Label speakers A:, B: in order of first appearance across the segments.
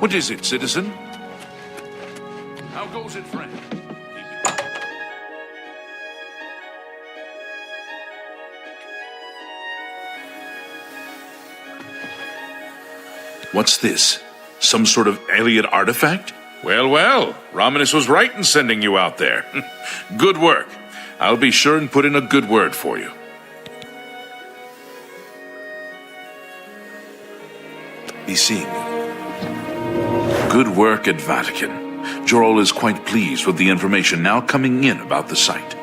A: What is it, citizen? How goes it, friend? What's this? Some sort of alien artifact? Well, well, Romanus was right in sending you out there. Good work. I'll be sure and put in a good word for you. Be seeing you. Good work at Vatican. Jorol is quite pleased with the information now coming in about the site.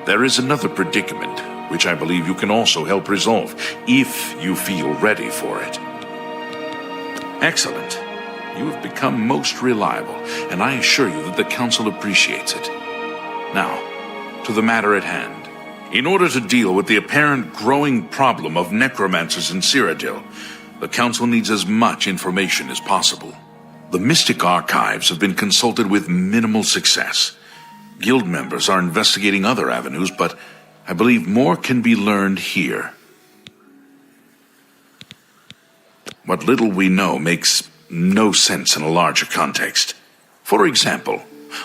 A: There is another predicament, which I believe you can also help resolve, if you feel ready for it. Excellent. You have become most reliable, and I assure you that the Council appreciates it. Now, to the matter at hand. In order to deal with the apparent growing problem of necromancers in Cyrodiil, the Council needs as much information as possible. The Mystic Archives have been consulted with minimal success. Guild members are investigating other avenues, but I believe more can be learned here. What little we know makes no sense in a larger context. For example,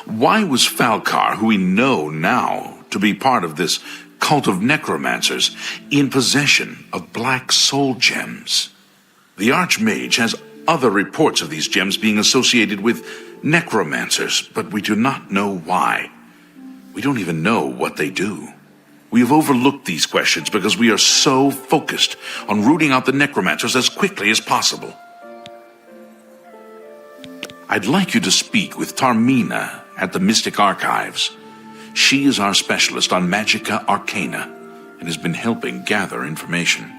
A: why was Falcar, who we know now to be part of this cult of necromancers, in possession of black soul gems? The Archmage has other reports of these gems being associated with necromancers, but we do not know why. We don't even know what they do. We have overlooked these questions because we are so focused on rooting out the necromancers as quickly as possible. I'd like you to speak with Tarmina at the Mystic Archives. She is our specialist on Magica Arcana and has been helping gather information.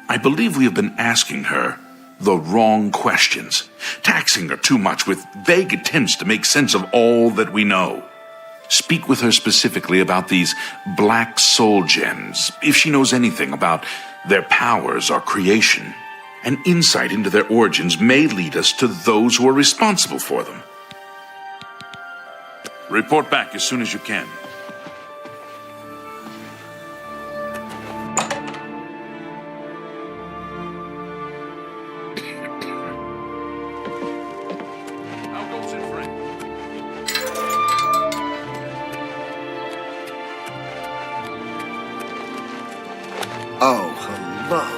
A: I believe we have been asking her the wrong questions, taxing her too much with vague attempts to make sense of all that we know. Speak with her specifically about these black soul gems, if she knows anything about their powers or creation. An insight into their origins may lead us to those who are responsible for them. Report back as soon as you can. How goes it, friend?
B: Oh, hello.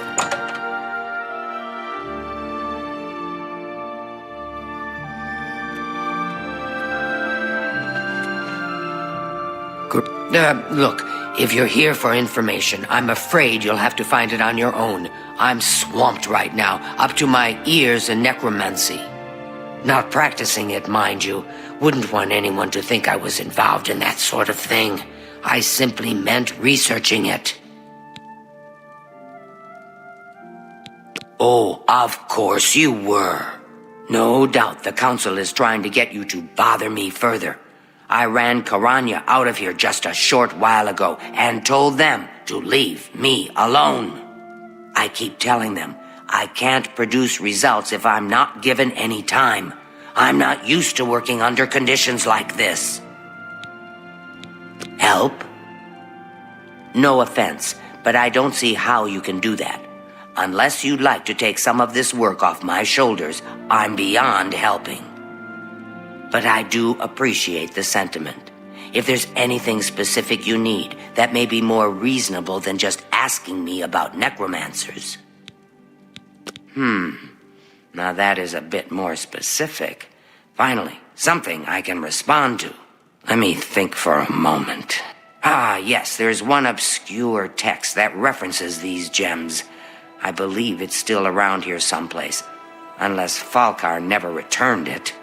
C: Look, if you're here for information, I'm afraid you'll have to find it on your own. I'm swamped right now, up to my ears in necromancy. Not practicing it, mind you. Wouldn't want anyone to think I was involved in that sort of thing. I simply meant researching it. Oh, of course you were. No doubt the Council is trying to get you to bother me further. I ran Karanya out of here just a short while ago and told them to leave me alone. I keep telling them I can't produce results if I'm not given any time. I'm not used to working under conditions like this. Help? No offense, but I don't see how you can do that. Unless you'd like to take some of this work off my shoulders, I'm beyond helping. But I do appreciate the sentiment. If there's anything specific you need, that may be more reasonable than just asking me about necromancers. Now that is a bit more specific. Finally, something I can respond to. Let me think for a moment. Ah, yes, there's one obscure text that references these gems. I believe it's still around here someplace, unless Falcar never returned it.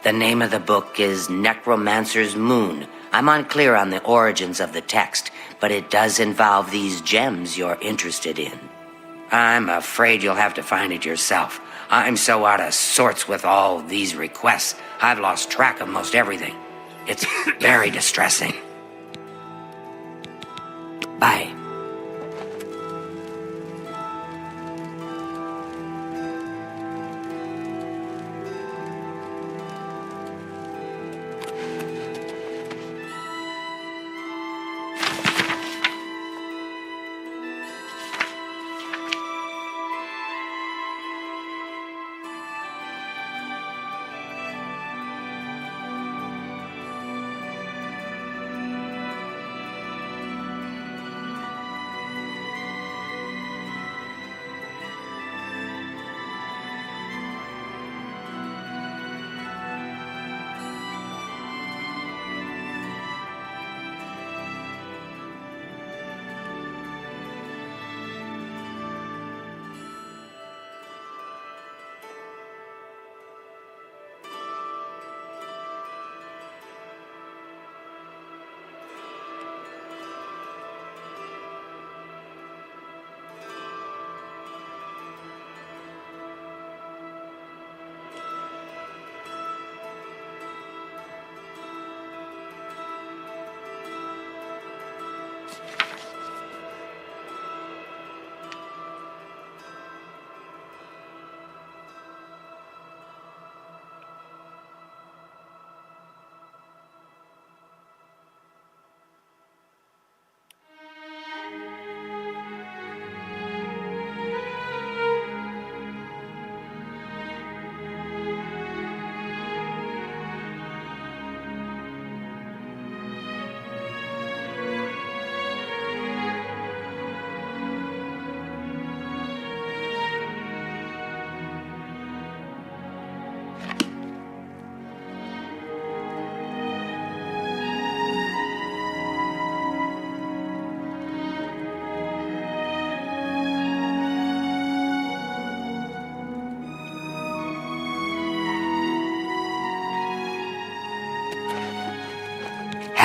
C: The name of the book is Necromancer's Moon. I'm unclear on the origins of the text, but it does involve these gems you're interested in. I'm afraid you'll have to find it yourself. I'm so out of sorts with all these requests, I've lost track of most everything. It's very distressing. Bye.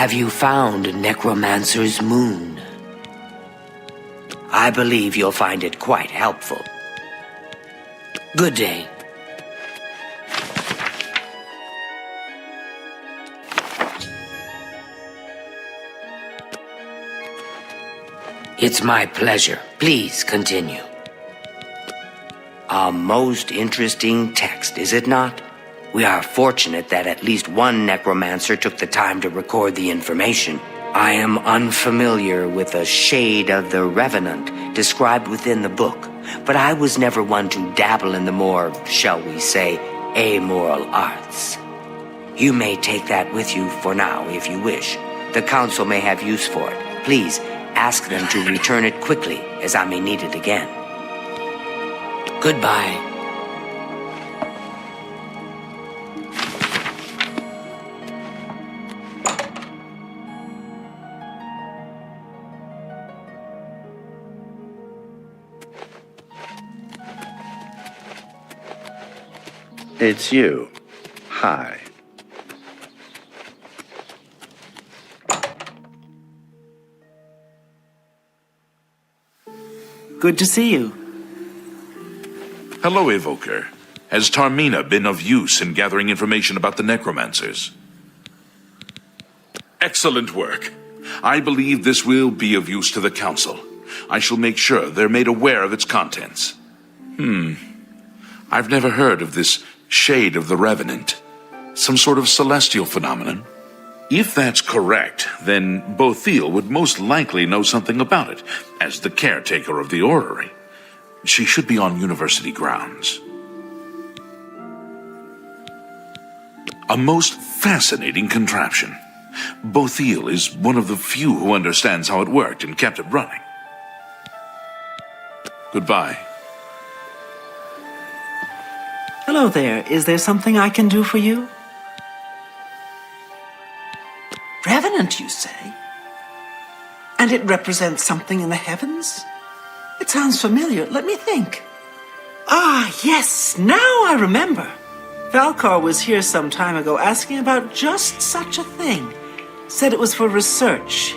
C: Have you found Necromancer's Moon? I believe you'll find it quite helpful. Good day. It's my pleasure. Please continue. A most interesting text, is it not? We are fortunate that at least one necromancer took the time to record the information. I am unfamiliar with the shade of the Revenant described within the book, but I was never one to dabble in the more, shall we say, amoral arts. You may take that with you for now, if you wish. The Council may have use for it. Please, ask them to return it quickly, as I may need it again. Goodbye.
B: It's you. Hi.
D: Good to see you.
A: Hello, Evoker. Has Tarmina been of use in gathering information about the necromancers? Excellent work. I believe this will be of use to the Council. I shall make sure they're made aware of its contents. I've never heard of this shade of the Revenant. Some sort of celestial phenomenon? If that's correct, then Bothiel would most likely know something about it, as the caretaker of the orrery. She should be on university grounds. A most fascinating contraption. Bothiel is one of the few who understands how it worked and kept it running. Goodbye.
D: Hello there. Is there something I can do for you? Revenant, you say? And it represents something in the heavens? It sounds familiar. Let me think. Ah, yes, now I remember. Falcar was here some time ago asking about just such a thing. Said it was for research.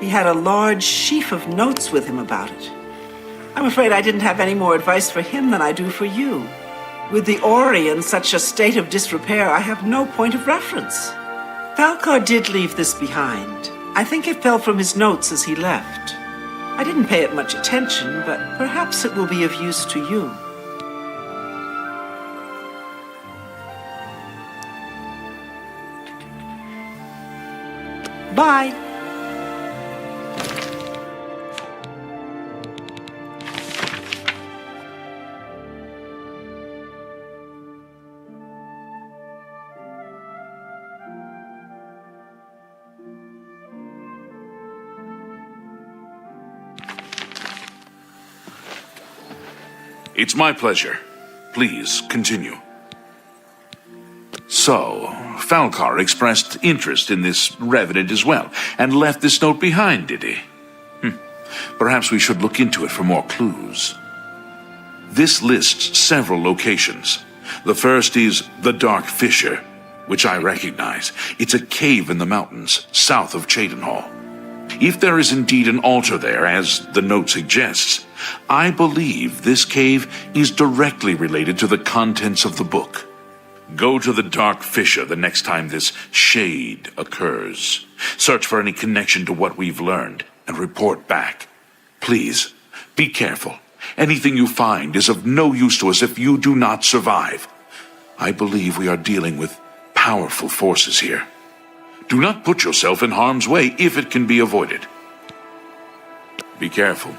D: He had a large sheaf of notes with him about it. I'm afraid I didn't have any more advice for him than I do for you. With the orrery in such a state of disrepair, I have no point of reference. Falcar did leave this behind. I think it fell from his notes as he left. I didn't pay it much attention, but perhaps it will be of use to you. Bye.
A: It's my pleasure. Please, continue. So, Falcar expressed interest in this Revenant as well, and left this note behind, did he? Perhaps we should look into it for more clues. This lists several locations. The first is the Dark Fissure, which I recognize. It's a cave in the mountains, south of Cheydinhall. If there is indeed an altar there, as the note suggests, I believe this cave is directly related to the contents of the book. Go to the Dark Fissure the next time this shade occurs. Search for any connection to what we've learned, and report back. Please, be careful. Anything you find is of no use to us if you do not survive. I believe we are dealing with powerful forces here. Do not put yourself in harm's way if it can be avoided. Be careful.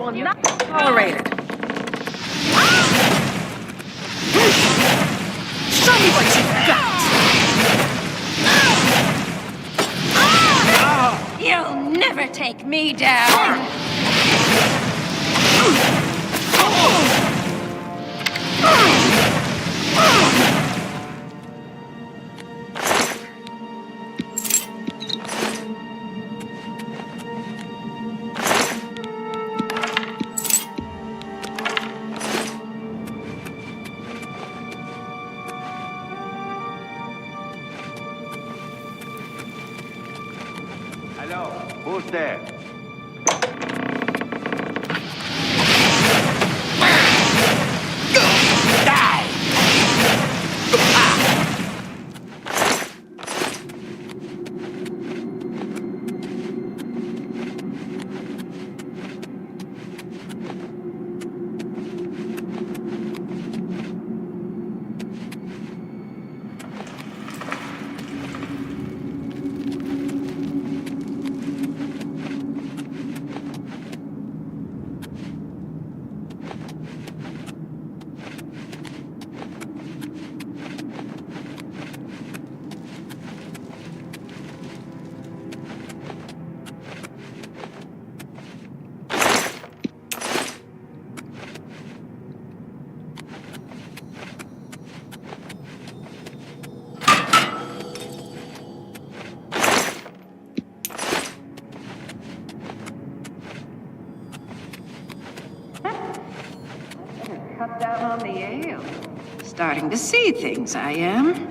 E: will not tolerate it. Show me what you got!
F: You'll never take me down!
B: Hello, who's there?
F: Cut down on the ale. Starting to see things, I am.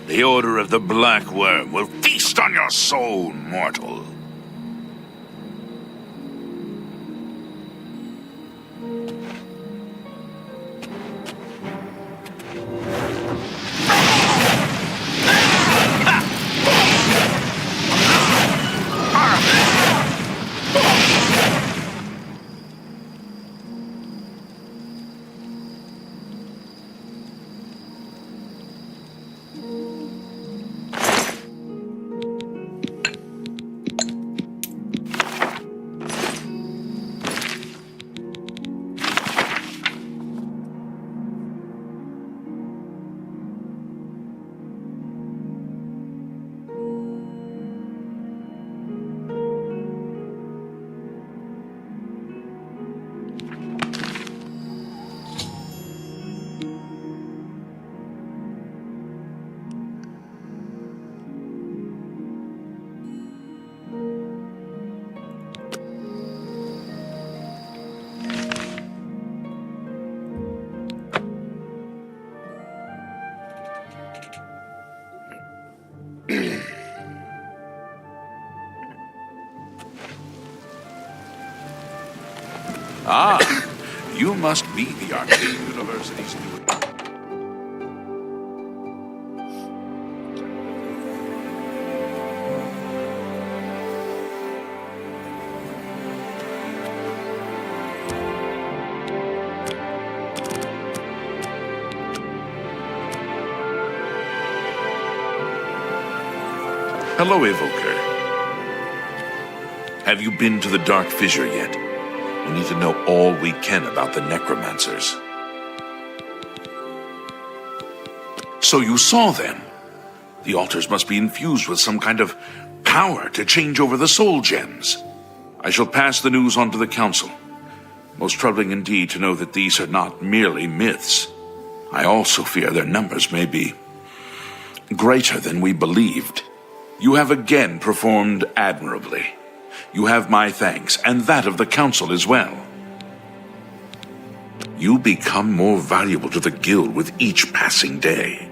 A: The Order of the Black Worm will feast on your soul, mortal. Ah, you must be the Arcane University's new... Hello, Evoker. Have you been to the Dark Fissure yet? We need to know all we can about the necromancers. So you saw them. The altars must be infused with some kind of power to change over the soul gems. I shall pass the news on to the council. Most troubling indeed to know that these are not merely myths. I also fear their numbers may be greater than we believed. You have again performed admirably. You have my thanks, and that of the council as well. You become more valuable to the guild with each passing day.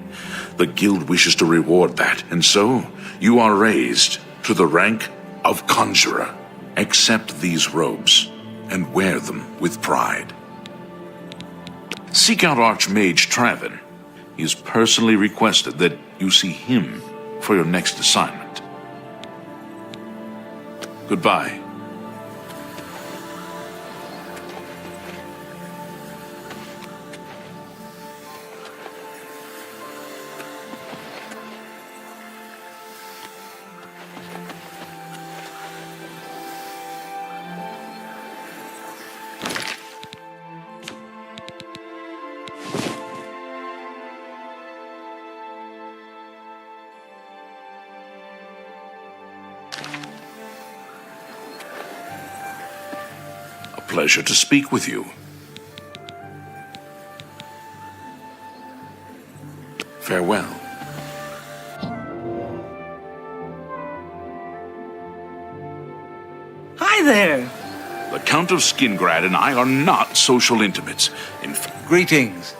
A: The guild wishes to reward that, and so you are raised to the rank of conjurer. Accept these robes and wear them with pride. Seek out Archmage Traven. He has personally requested that you see him for your next assignment. Goodbye. Pleasure to speak with you. Farewell.
D: Hi there.
A: The Count of Skingrad and I are not social intimates.
G: Greetings.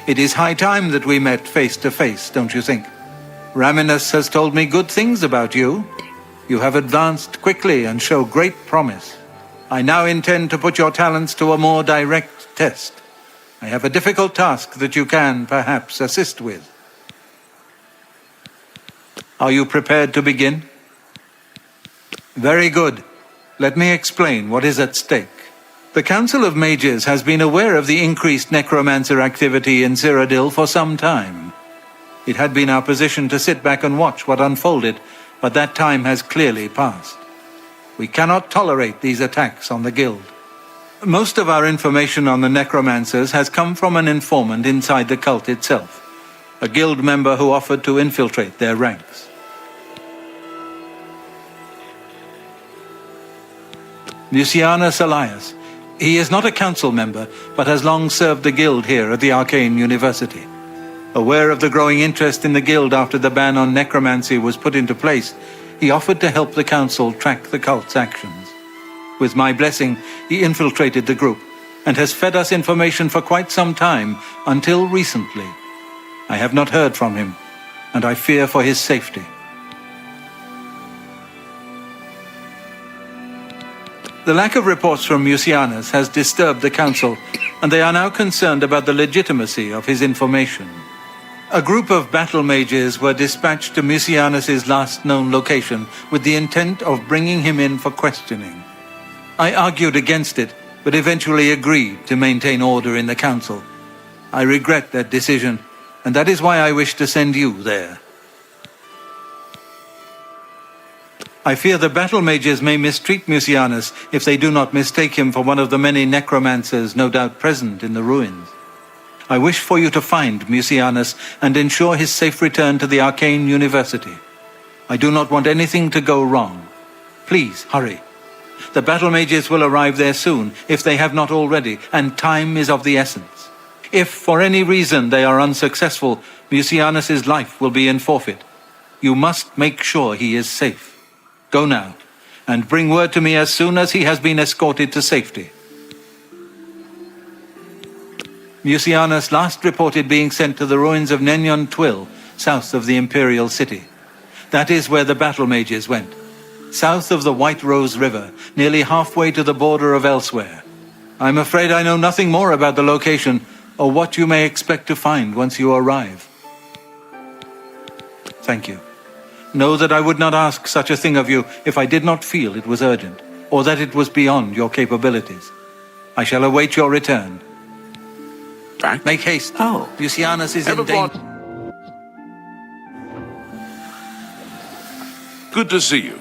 G: It is high time that we met face to face, don't you think? Raminus has told me good things about you. You have advanced quickly and show great promise. I now intend to put your talents to a more direct test. I have a difficult task that you can, perhaps, assist with. Are you prepared to begin? Very good. Let me explain what is at stake. The Council of Mages has been aware of the increased necromancer activity in Cyrodiil for some time. It had been our position to sit back and watch what unfolded, but that time has clearly passed. We cannot tolerate these attacks on the guild. Most of our information on the necromancers has come from an informant inside the cult itself, a guild member who offered to infiltrate their ranks. Lucianus Elias. He is not a council member, but has long served the guild here at the Arcane University. Aware of the growing interest in the guild after the ban on necromancy was put into place, he offered to help the council track the cult's actions. With my blessing, he infiltrated the group and has fed us information for quite some time, until recently. I have not heard from him, and I fear for his safety. The lack of reports from Mucianus has disturbed the council, and they are now concerned about the legitimacy of his information. A group of battle mages were dispatched to Mucianus's last known location with the intent of bringing him in for questioning. I argued against it, but eventually agreed to maintain order in the council. I regret that decision, and that is why I wish to send you there. I fear the battle mages may mistreat Mucianus if they do not mistake him for one of the many necromancers no doubt present in the ruins. I wish for you to find Mucianus and ensure his safe return to the Arcane University. I do not want anything to go wrong. Please, hurry. The battle mages will arrive there soon, if they have not already, and time is of the essence. If, for any reason, they are unsuccessful, Mucianus's life will be in forfeit. You must make sure he is safe. Go now, and bring word to me as soon as he has been escorted to safety. Mucianus last reported being sent to the ruins of Nenyon Twill, south of the Imperial City. That is where the battle mages went, south of the White Rose River, nearly halfway to the border of elsewhere. I'm afraid I know nothing more about the location, or what you may expect to find once you arrive. Thank you. Know that I would not ask such a thing of you if I did not feel it was urgent, or that it was beyond your capabilities. I shall await your return.
A: Back?
G: Make haste.
D: Oh.
G: Lucianus is
A: Ever
G: in danger.
A: Good to see you.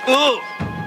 A: Ugh!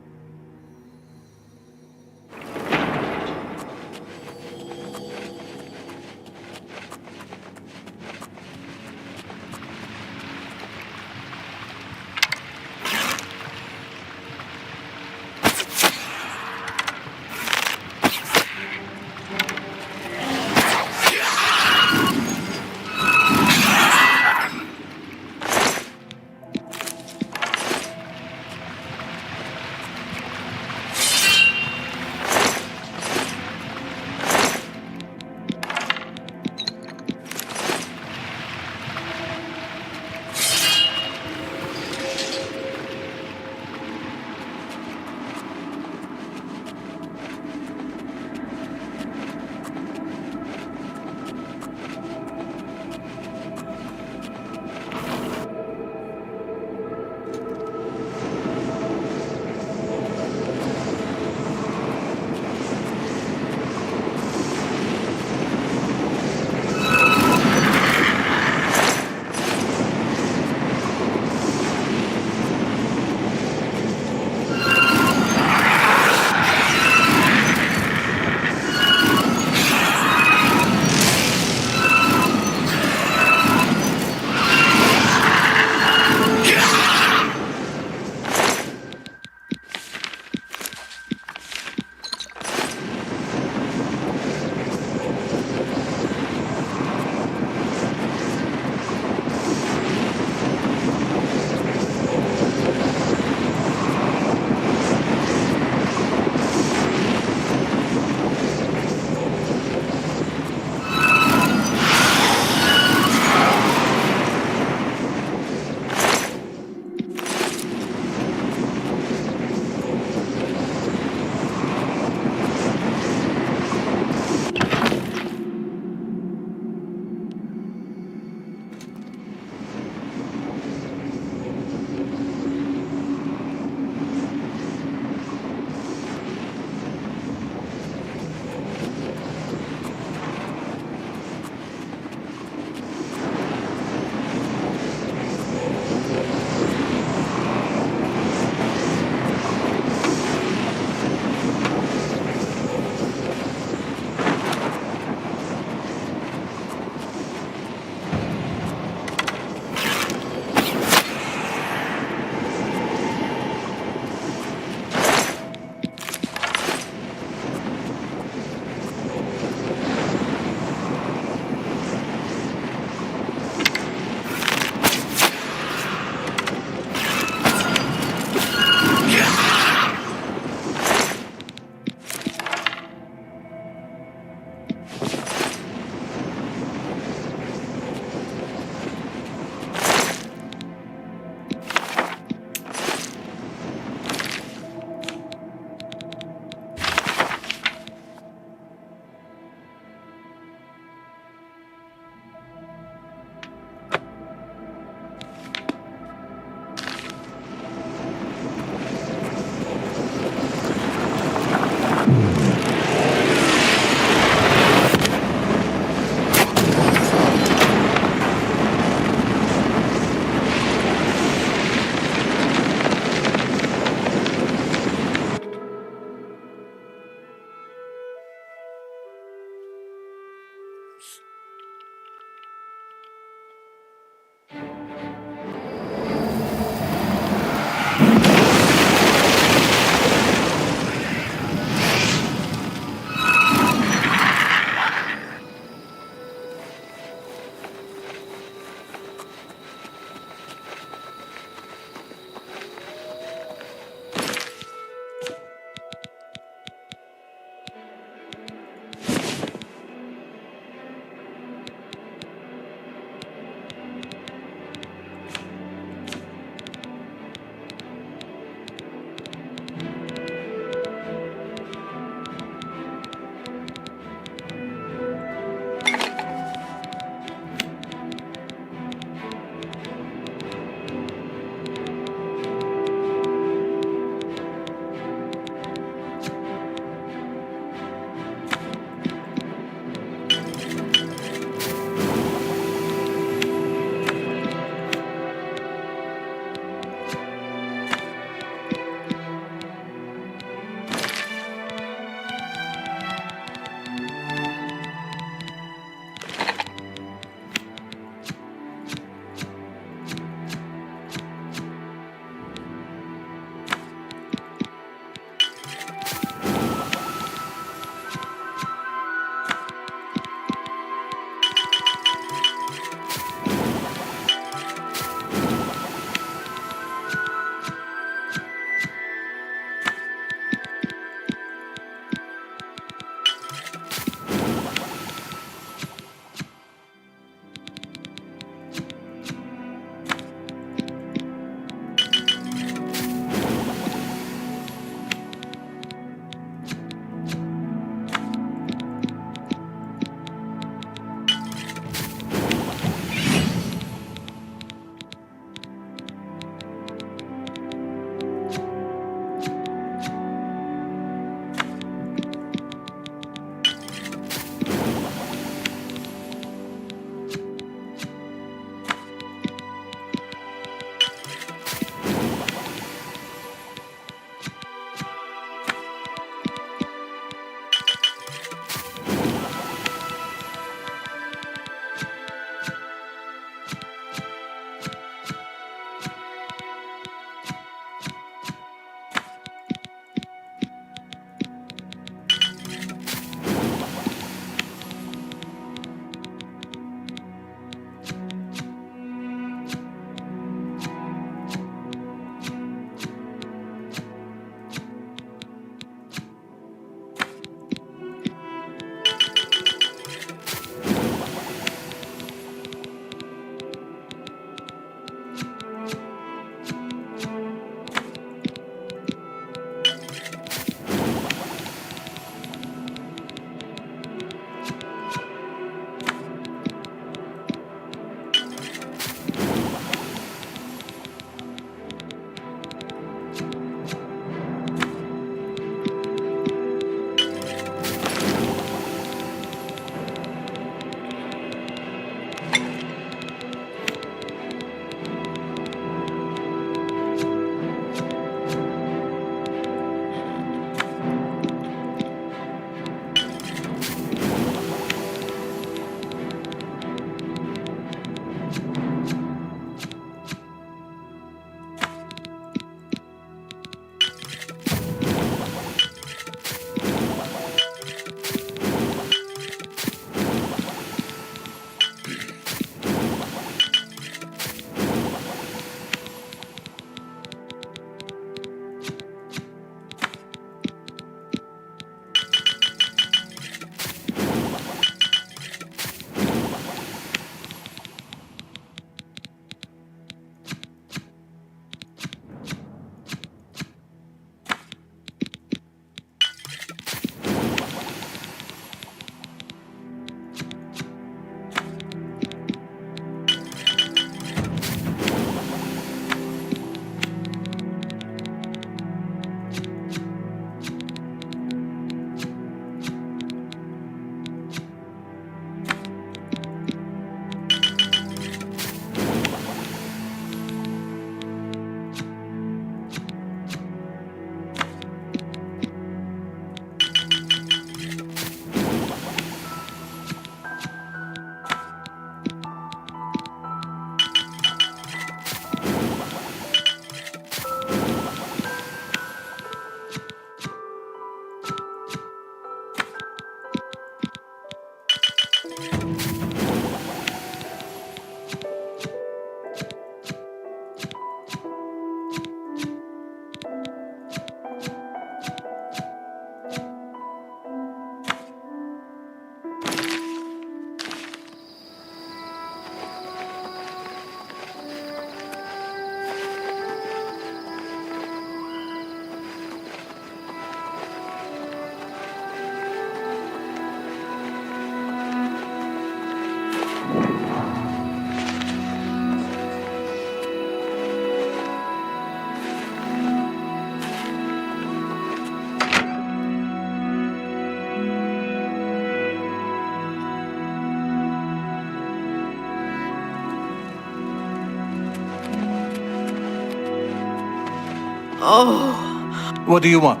G: What do you want?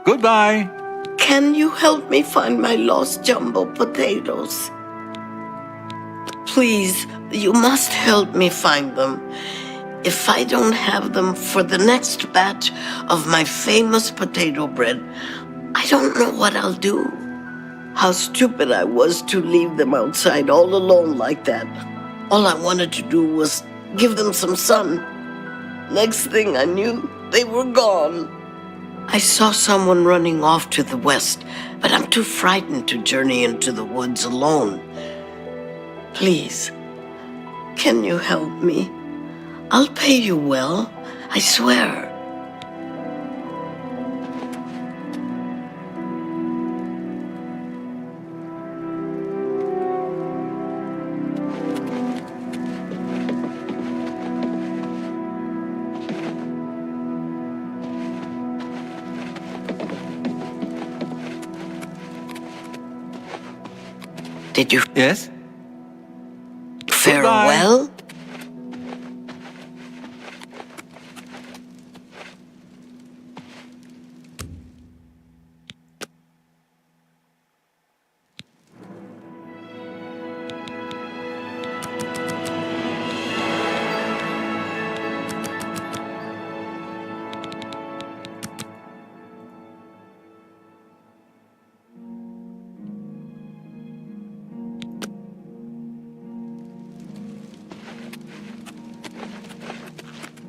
G: Goodbye.
H: Can you help me find my lost jumbo potatoes? Please, you must help me find them. If I don't have them for the next batch of my famous potato bread, I don't know what I'll do. How stupid I was to leave them outside all alone like that. All I wanted to do was give them some sun. Next thing I knew, they were gone. I saw someone running off to the west, but I'm too frightened to journey into the woods alone. Please, can you help me? I'll pay you well, I swear. Did you
G: Yes?
H: fare
G: Goodbye.
H: well?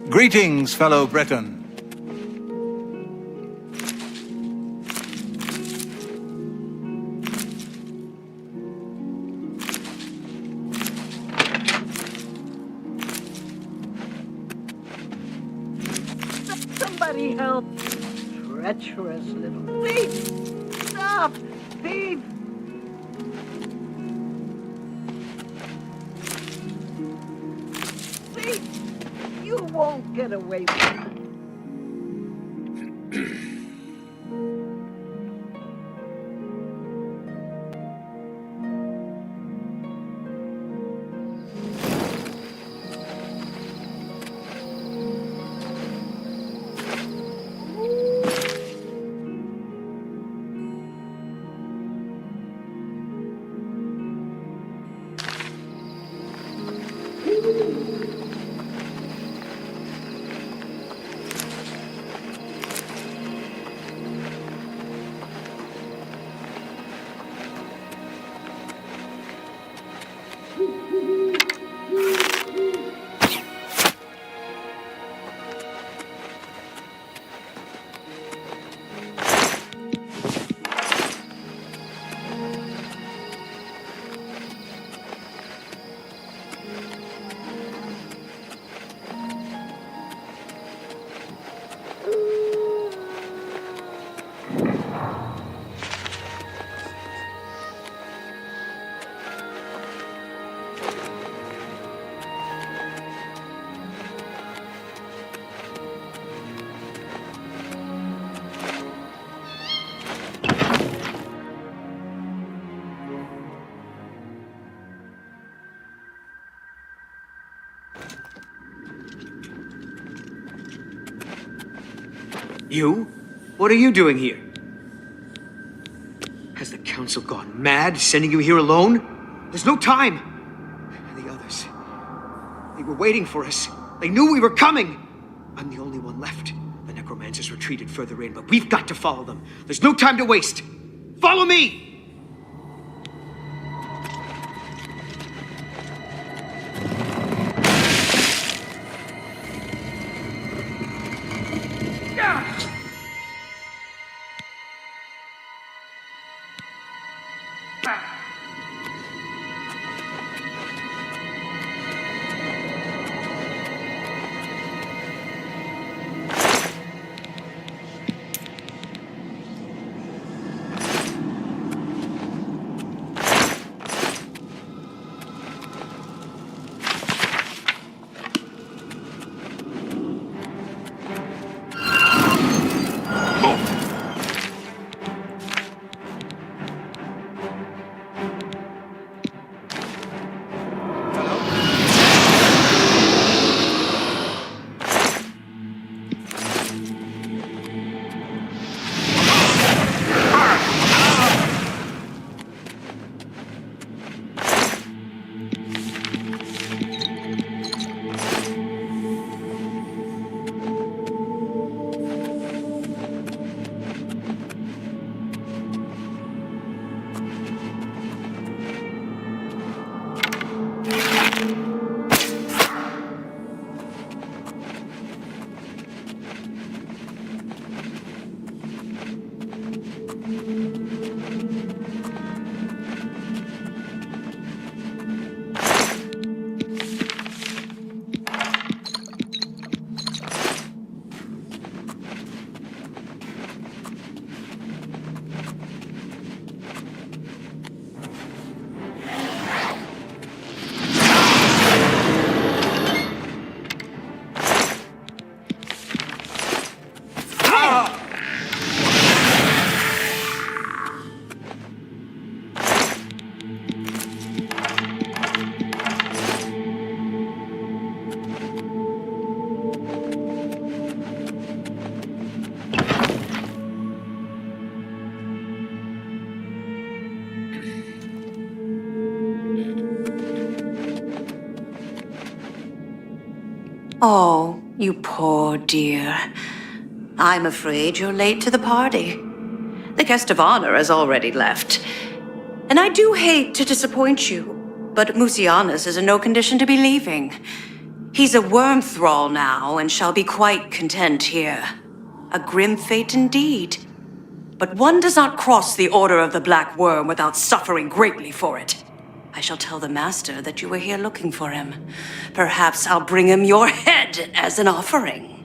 G: Greetings, fellow Breton.
E: Somebody help. Treacherous little thief. Stop, thief. Thief, you won't get away from me.
I: You? What are you doing here? Has the council gone mad, sending you here alone? There's no time! The others, they were waiting for us. They knew we were coming! I'm the only one left. The necromancers retreated further in, but we've got to follow them. There's no time to waste! Follow me!
J: Oh, you poor dear. I'm afraid you're late to the party. The guest of honor has already left. And I do hate to disappoint you, but Musianus is in no condition to be leaving. He's a worm thrall now and shall be quite content here. A grim fate indeed. But one does not cross the Order of the Black Worm without suffering greatly for it. I shall tell the Master that you were here looking for him. Perhaps I'll bring him your head as an offering.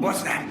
B: What's that?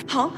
J: Huh?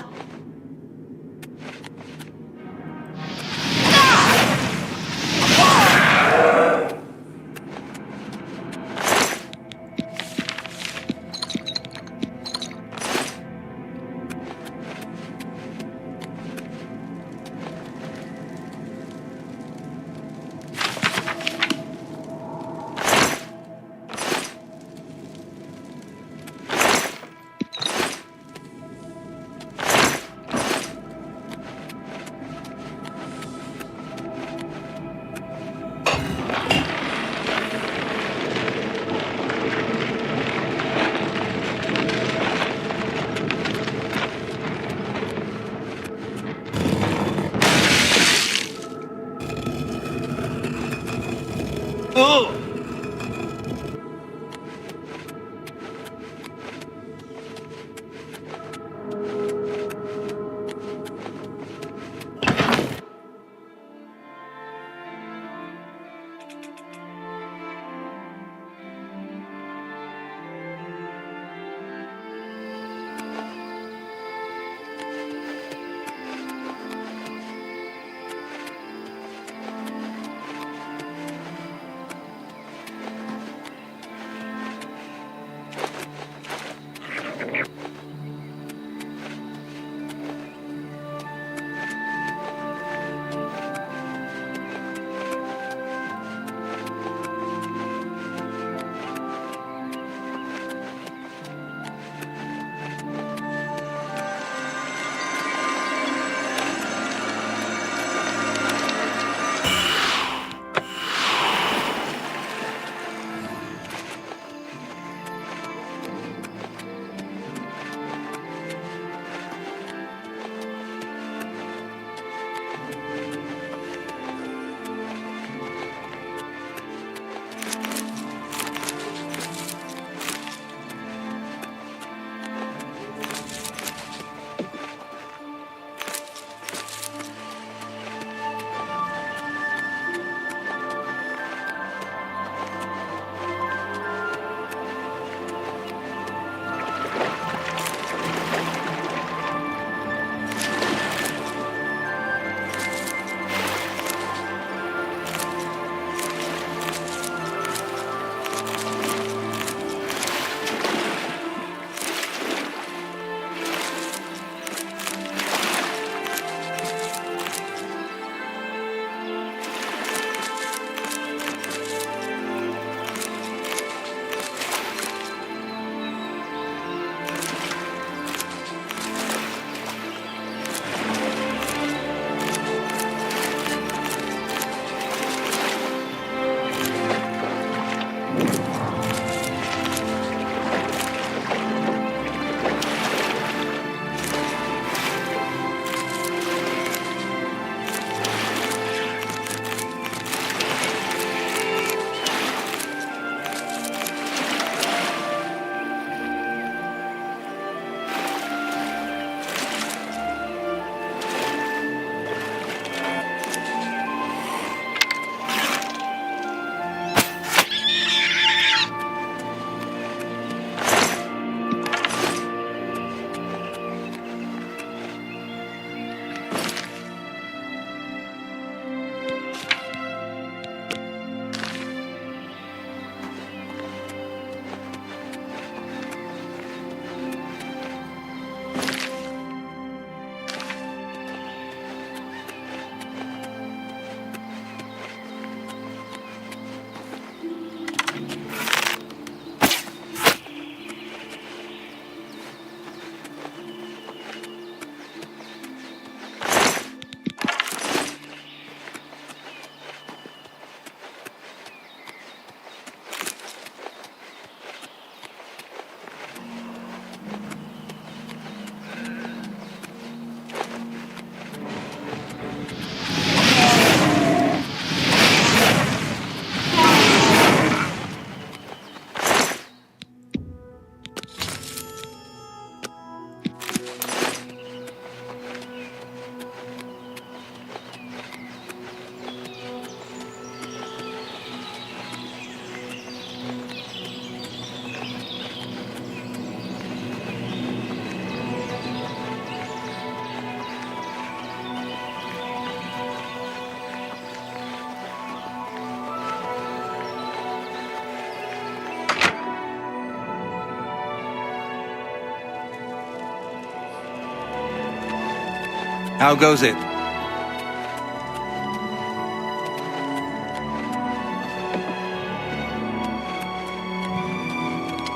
G: How goes it?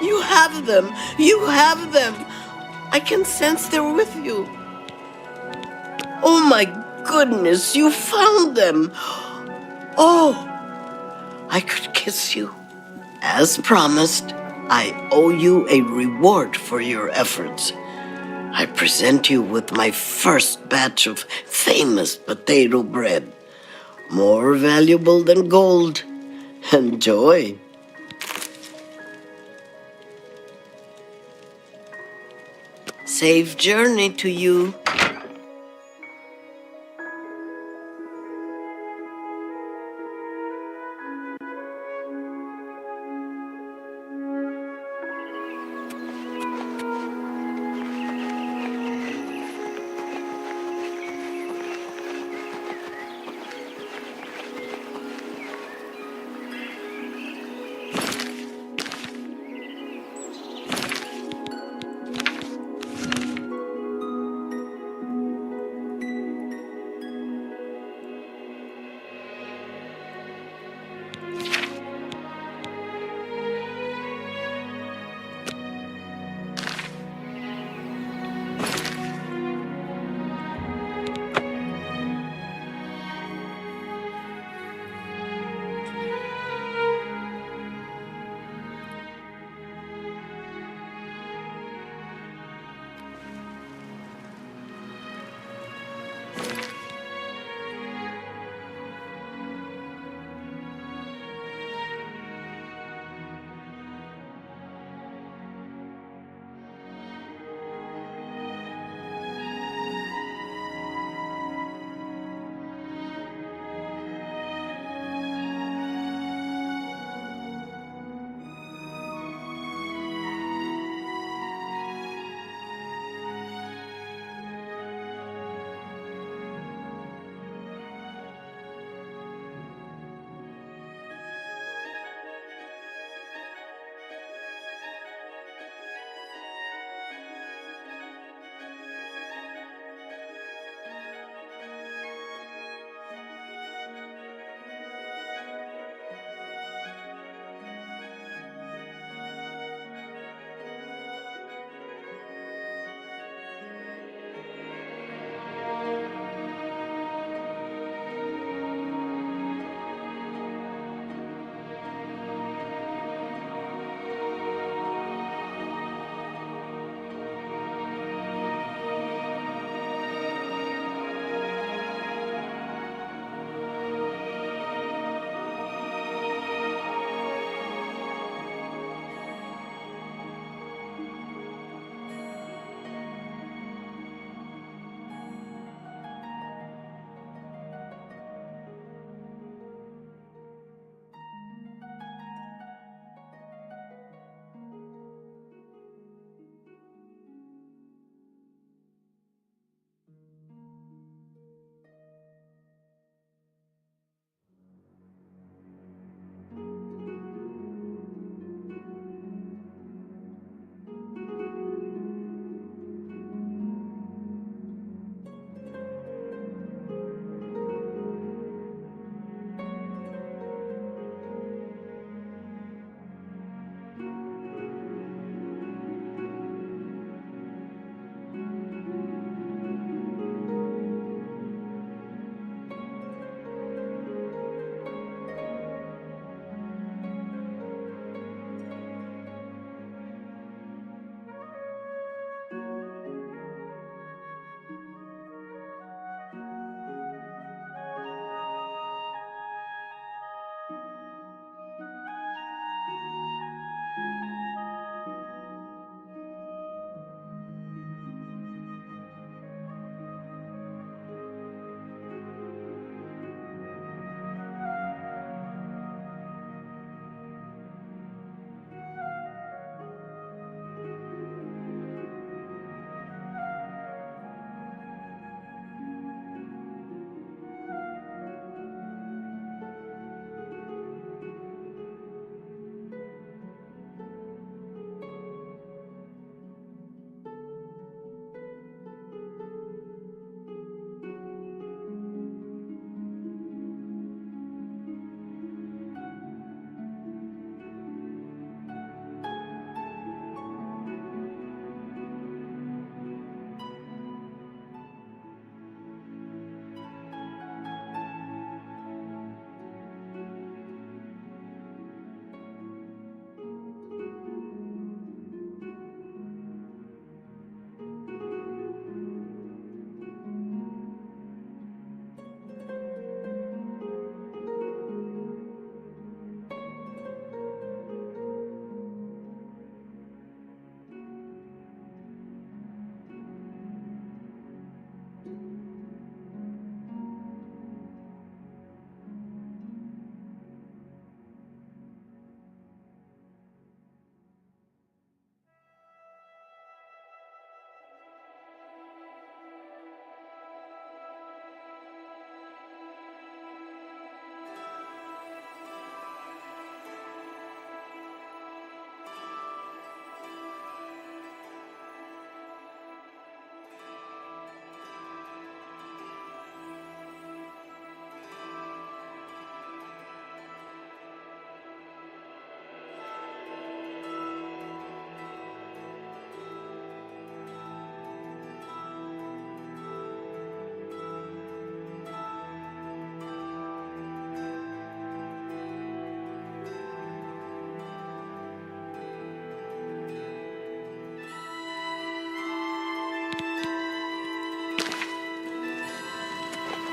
H: You have them! You have them! I can sense they're with you. Oh my goodness, you found them! Oh, I could kiss you. As promised, I owe you a reward for your efforts. I present you with my first batch of famous potato bread. More valuable than gold, Enjoy. Safe journey to you.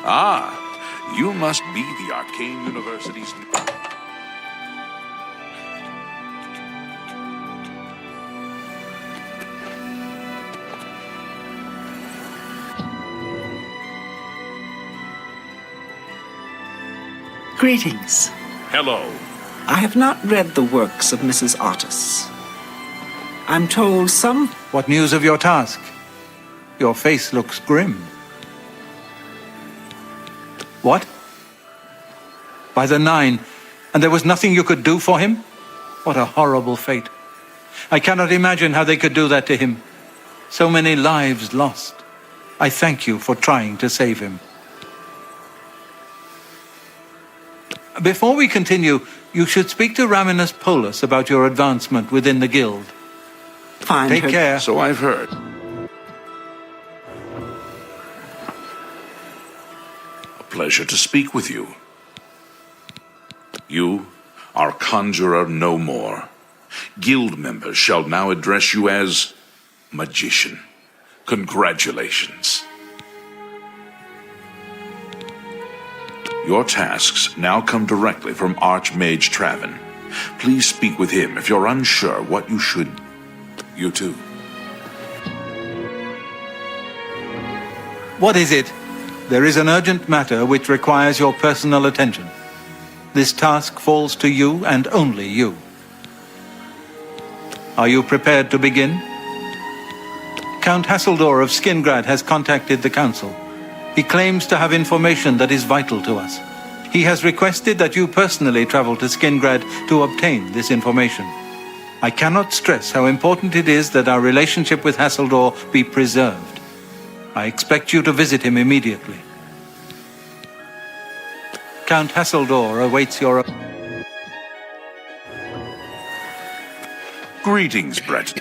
A: Ah, you must be the Arcane University's...
D: Greetings.
A: Hello.
D: I have not read the works of Mrs. Otis. I'm told some...
G: What news of your task? Your face looks grim. What? By the 9, and there was nothing you could do for him? What a horrible fate. I cannot imagine how they could do that to him. So many lives lost. I thank you for trying to save him. Before we continue, you should speak to Raminus Polus about your advancement within the guild.
D: Find
G: Take
D: her.
G: care.
A: So I've heard. A pleasure to speak with you. You are conjurer no more. Guild members shall now address you as magician. Congratulations. Your tasks now come directly from Archmage Traven. Please speak with him if you're unsure what you should. You too.
G: What is it? There is an urgent matter which requires your personal attention. This task falls to you and only you. Are you prepared to begin? Count Hasseldor of Skingrad has contacted the Council. He claims to have information that is vital to us. He has requested that you personally travel to Skingrad to obtain this information. I cannot stress how important it is that our relationship with Hasseldor be preserved. I expect you to visit him immediately. Count Hasseldor awaits your...
A: Greetings, Brett.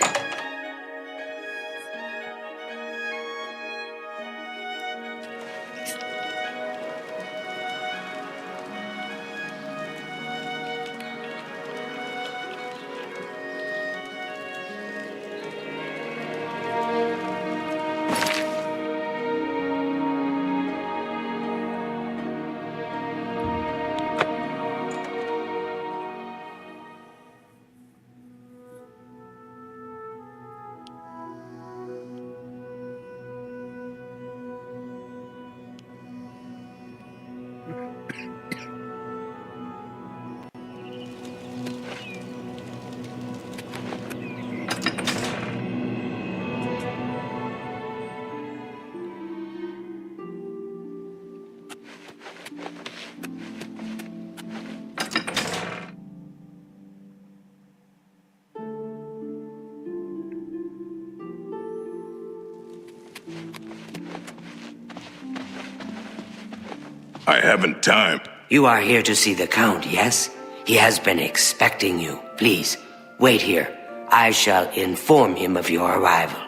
K: I haven't time.
C: You are here to see the Count, yes? He has been expecting you. Please, wait here. I shall inform him of your arrival.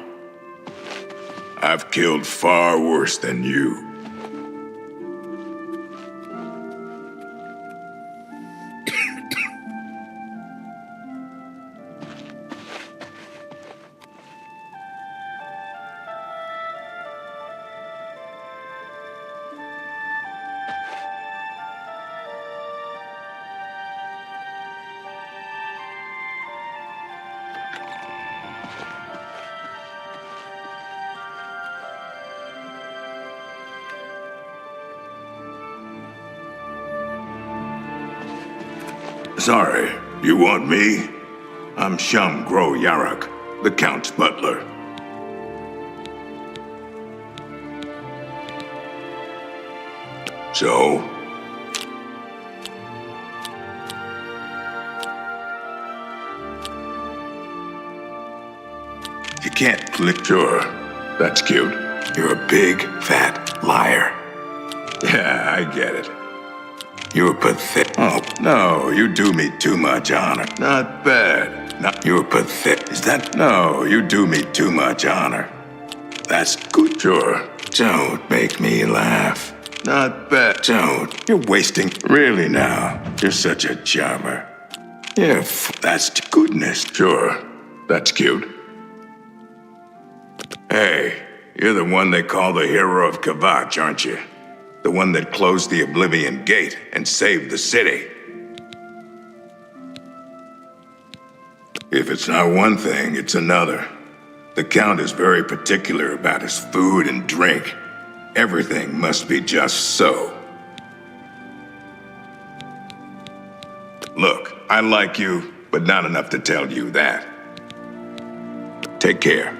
K: I've killed far worse than you. Sorry, you want me? I'm Shum Gro Yarak, the Count's butler. So? You can't click. Sure, that's cute. You're a big, fat liar. Yeah, I get it. You're pathetic. Oh, no, you do me too much honor. Not bad. Not you're pathetic. Is that? No, you do me too much honor. That's good. Sure. Don't make me laugh. Not bad. Don't. You're wasting. Really now. You're such a charmer. Yeah, that's goodness. Sure. That's cute. Hey, you're the one they call the hero of Kavach, aren't you? The one that closed the Oblivion Gate and saved the city. If it's not one thing, it's another. The Count is very particular about his food and drink. Everything must be just so. Look, I like you, but not enough to tell you that. Take care.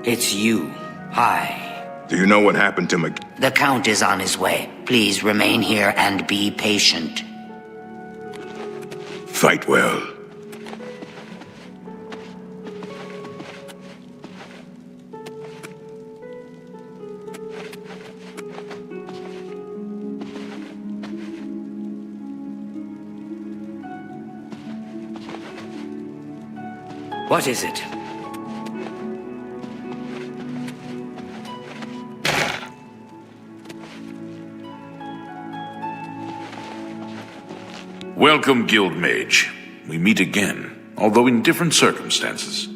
C: It's you. Hi.
K: Do you know what happened to Mc...
C: The Count is on his way. Please remain here and be patient.
K: Fight well.
C: What is it?
A: Welcome, Guild Mage. We meet again, although in different circumstances.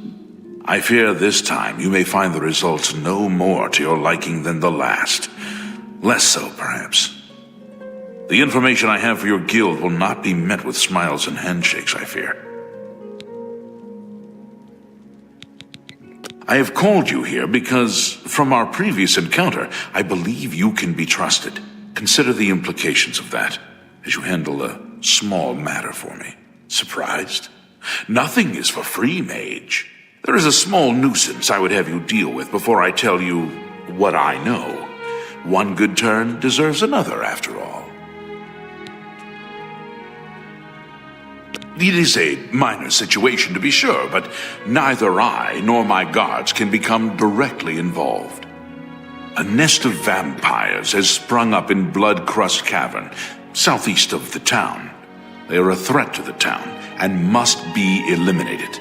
A: I fear this time you may find the results no more to your liking than the last. Less so, perhaps. The information I have for your guild will not be met with smiles and handshakes, I fear. I have called you here because, from our previous encounter, I believe you can be trusted. Consider the implications of that, as you handle a small matter for me. Surprised? Nothing is for free, Mage. There is a small nuisance I would have you deal with before I tell you what I know. One good turn deserves another, after all. It is a minor situation, to be sure, but neither I nor my guards can become directly involved. A nest of vampires has sprung up in Blood-Crust Cavern, southeast of the town. They are a threat to the town and must be eliminated.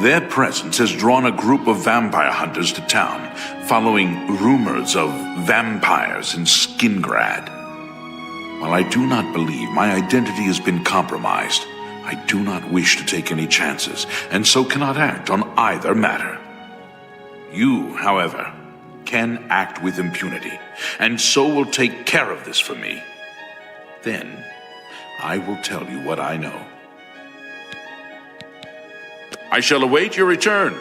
A: Their presence has drawn a group of vampire hunters to town, following rumors of vampires in Skingrad. While I do not believe my identity has been compromised, I do not wish to take any chances, and so cannot act on either matter. You, however, can act with impunity, and so will take care of this for me. Then, I will tell you what I know. I shall await your return.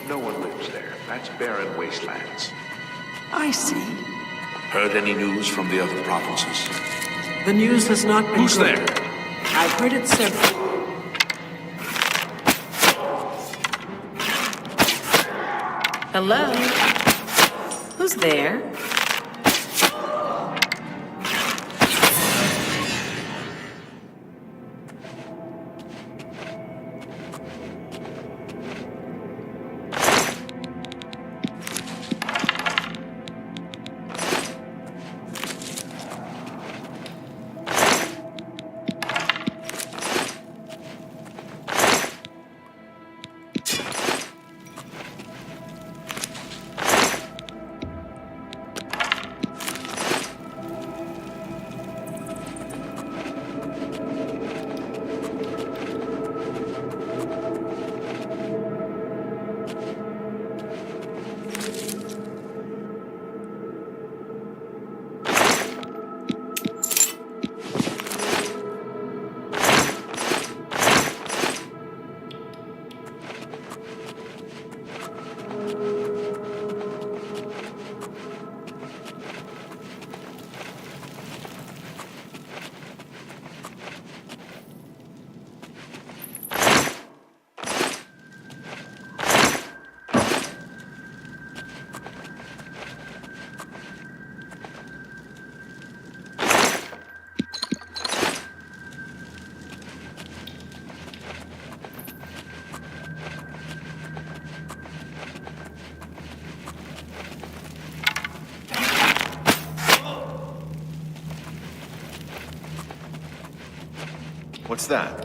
A: No one lives there. That's barren wastelands.
D: I see.
A: Heard any news from the other provinces?
D: The news has not been
A: Who's
D: good.
A: there?
D: I've heard it several.
F: Hello? Who's there?
B: What's that?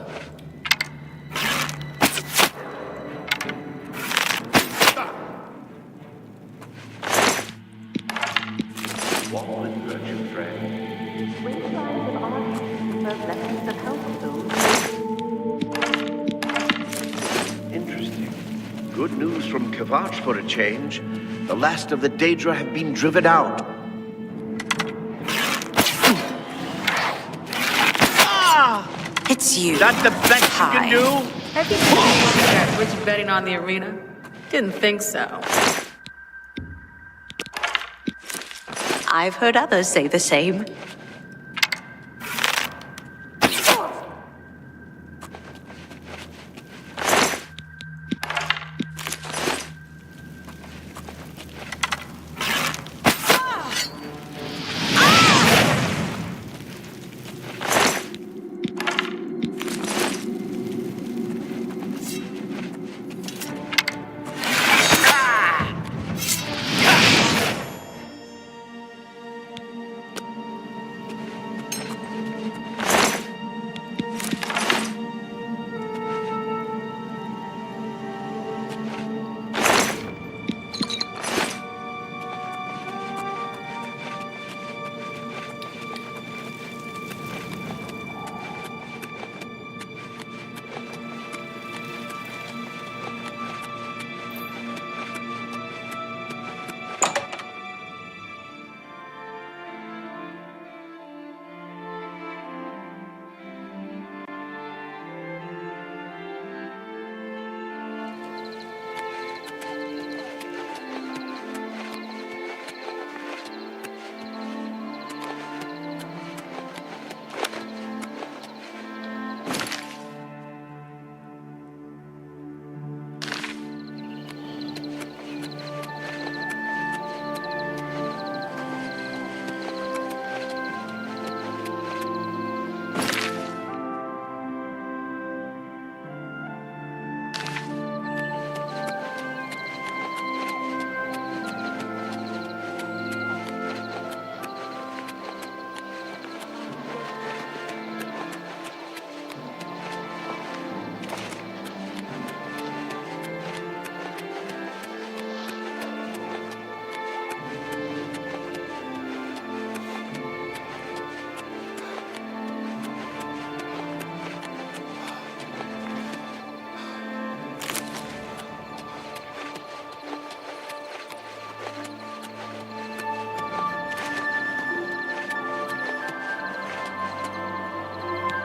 L: Interesting. Good news from Kvatch for a change. The last of the Daedra have been driven out.
J: It's you.
L: That the best you can do?
F: Have you seen Rich betting on the arena? Didn't think so.
J: I've heard others say the same.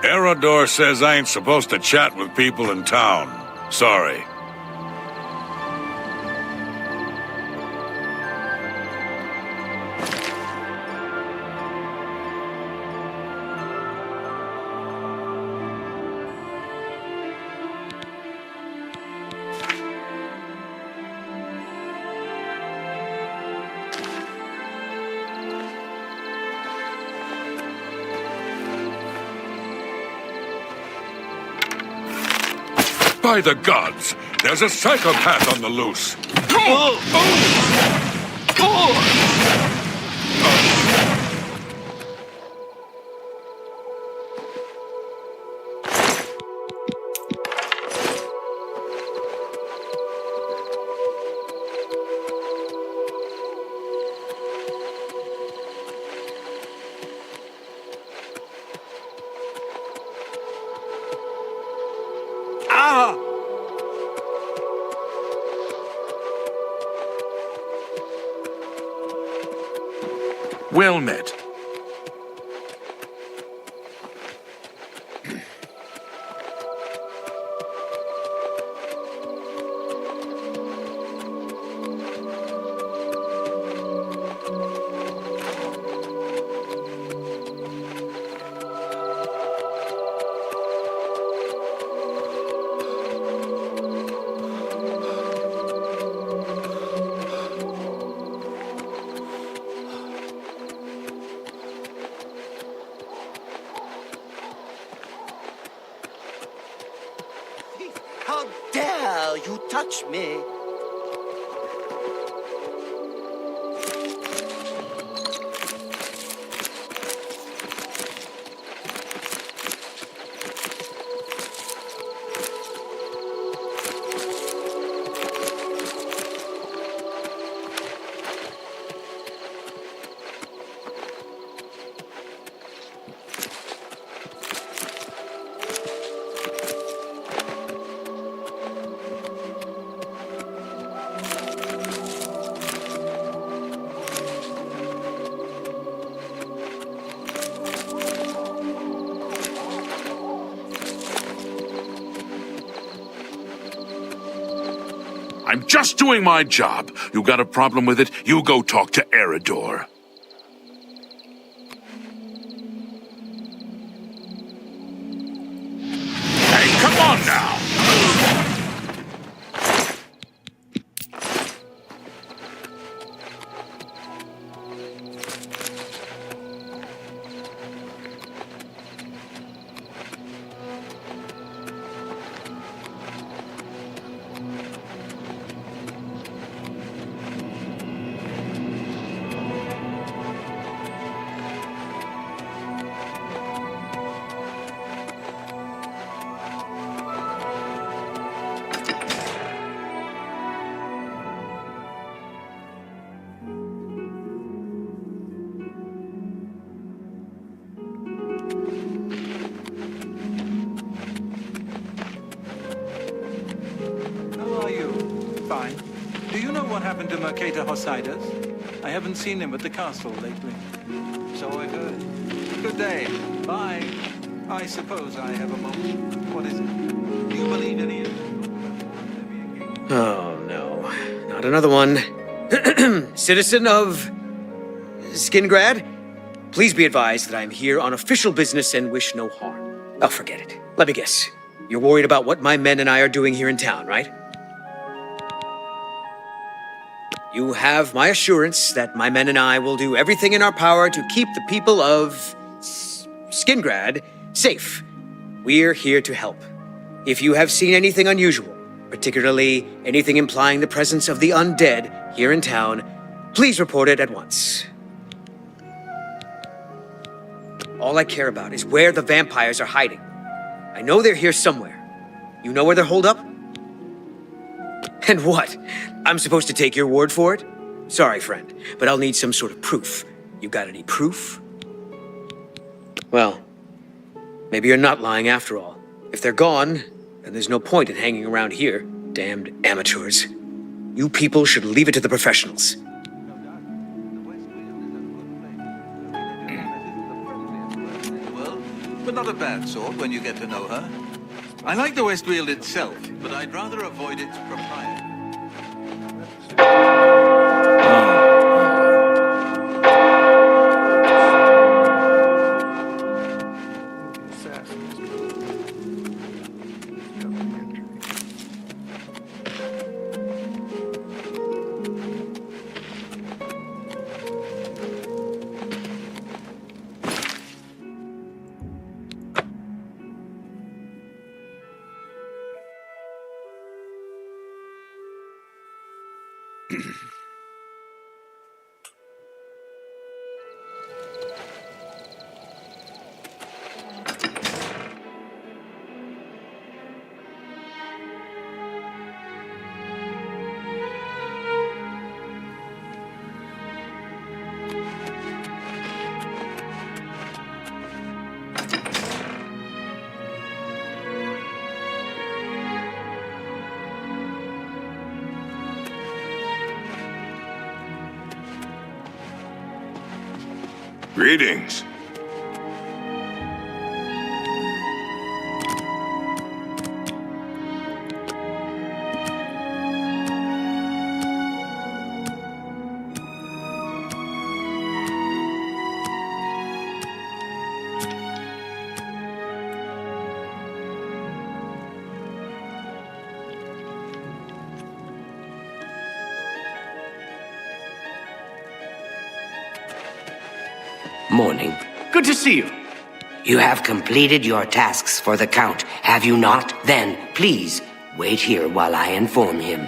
M: Erador says I ain't supposed to chat with people in town. Sorry. By the gods, there's a psychopath on the loose.
A: Well met.
N: How dare you touch me?
A: I'm just doing my job. You got a problem with it? You go talk to Erador. Hey, come on now!
G: Fine. Do you know what happened to Mercator Hosidas? I haven't seen him at the castle lately. So I've heard. Good day. Bye. I suppose I have a moment. What is it? Do you believe any of it?
I: Oh, no. Not another one. Citizen of Skingrad, please be advised that I am here on official business and wish no harm. Oh, forget it. Let me guess. You're worried about what my men and I are doing here in town, right? You have my assurance that my men and I will do everything in our power to keep the people of Skingrad safe. We're here to help. If you have seen anything unusual, particularly anything implying the presence of the undead here in town, please report it at once. All I care about is where the vampires are hiding. I know they're here somewhere. You know where they're holed up? And what? I'm supposed to take your word for it? Sorry, friend, but I'll need some sort of proof. You got any proof? Well, maybe you're not lying after all. If they're gone, then there's no point in hanging around here. Damned amateurs. You people should leave it to the professionals.
G: but not a bad sort when you get to know her. I like the Westfield itself, but I'd rather avoid its proprietor.
K: Greetings.
C: Morning.
I: Good to see you.
C: You have completed your tasks for the Count, have you not? Then, please, wait here while I inform him.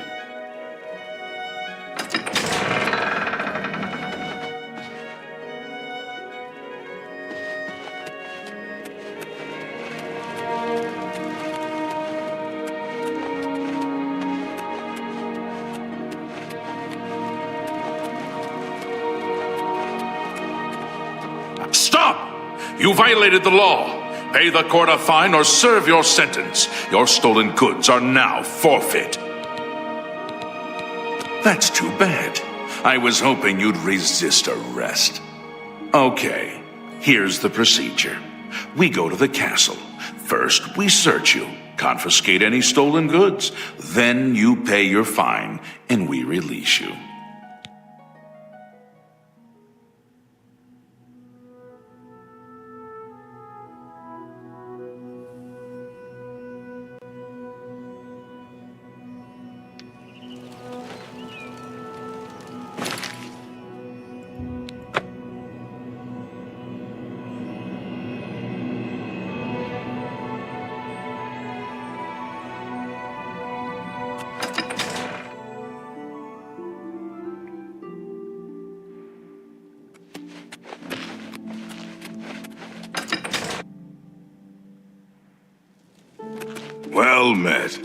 A: Stop! You violated the law. Pay the court a fine or serve your sentence. Your stolen goods are now forfeit. That's too bad. I was hoping you'd resist arrest. Okay, here's the procedure. We go to the castle. First, we search you, confiscate any stolen goods. Then you pay your fine, and we release you.
K: Well met.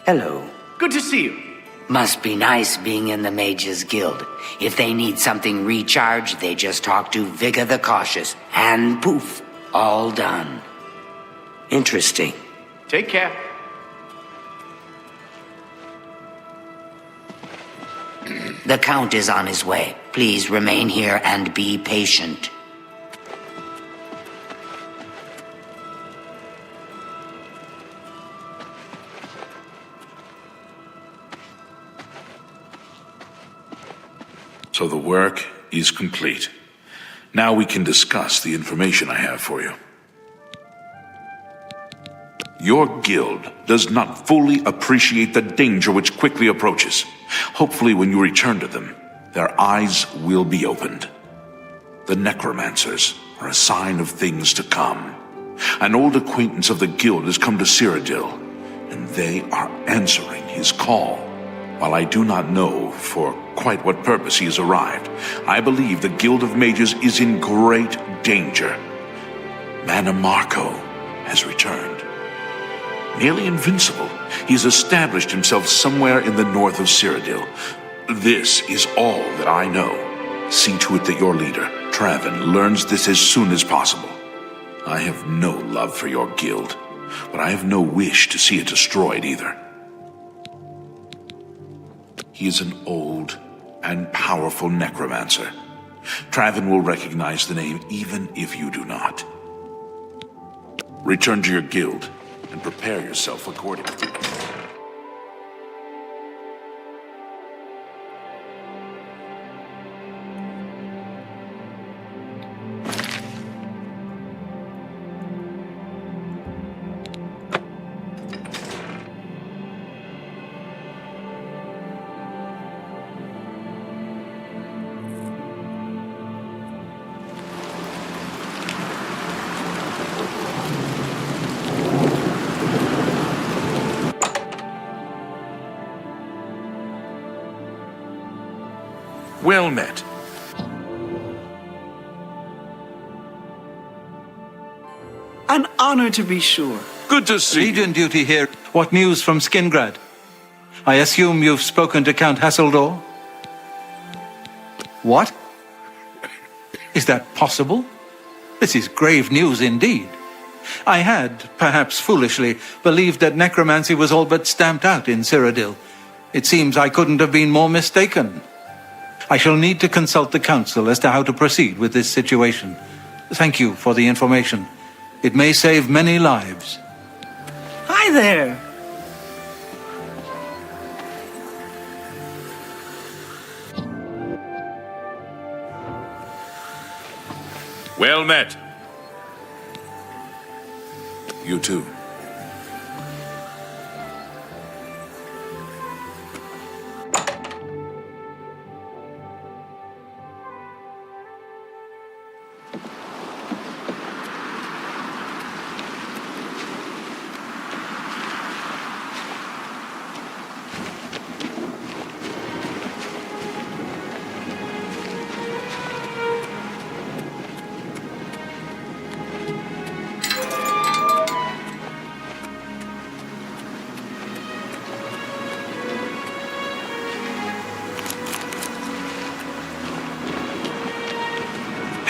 C: Hello.
I: Good to see you.
C: Must be nice being in the Mages Guild. If they need something recharged, they just talk to Vigor the Cautious, and poof, all done. Interesting.
I: Take care.
C: The Count is on his way. Please remain here and be patient.
A: So the work is complete. Now we can discuss the information I have for you. Your guild does not fully appreciate the danger which quickly approaches. Hopefully when you return to them, their eyes will be opened. The necromancers are a sign of things to come. An old acquaintance of the guild has come to Cyrodiil, and they are answering his call. While I do not know for quite what purpose he has arrived, I believe the Guild of Mages is in great danger. Manamarco has returned. Nearly invincible, he's established himself somewhere in the north of Cyrodiil. This is all that I know. See to it that your leader, Traven, learns this as soon as possible. I have no love for your guild, but I have no wish to see it destroyed either. He is an old and powerful necromancer. Traven will recognize the name even if you do not. Return to your guild and prepare yourself accordingly. Well met.
D: An honor to be sure.
A: Good to see you.
G: Legion duty here. What news from Skingrad? I assume you've spoken to Count Hasseldor? What? Is that possible? This is grave news indeed. I had, perhaps foolishly, believed that necromancy was all but stamped out in Cyrodiil. It seems I couldn't have been more mistaken. I shall need to consult the council as to how to proceed with this situation. Thank you for the information. It may save many lives.
D: Hi there.
A: Well met. You too.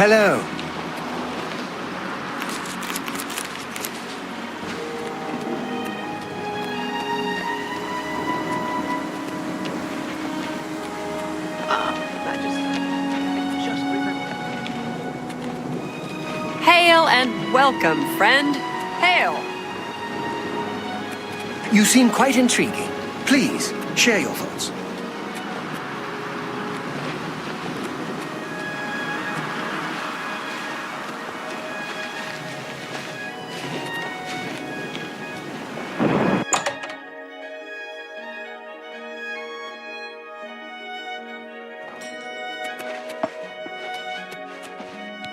I: Hello.
F: Hail and welcome, friend. Hail.
I: You seem quite intriguing. Please, share your thoughts.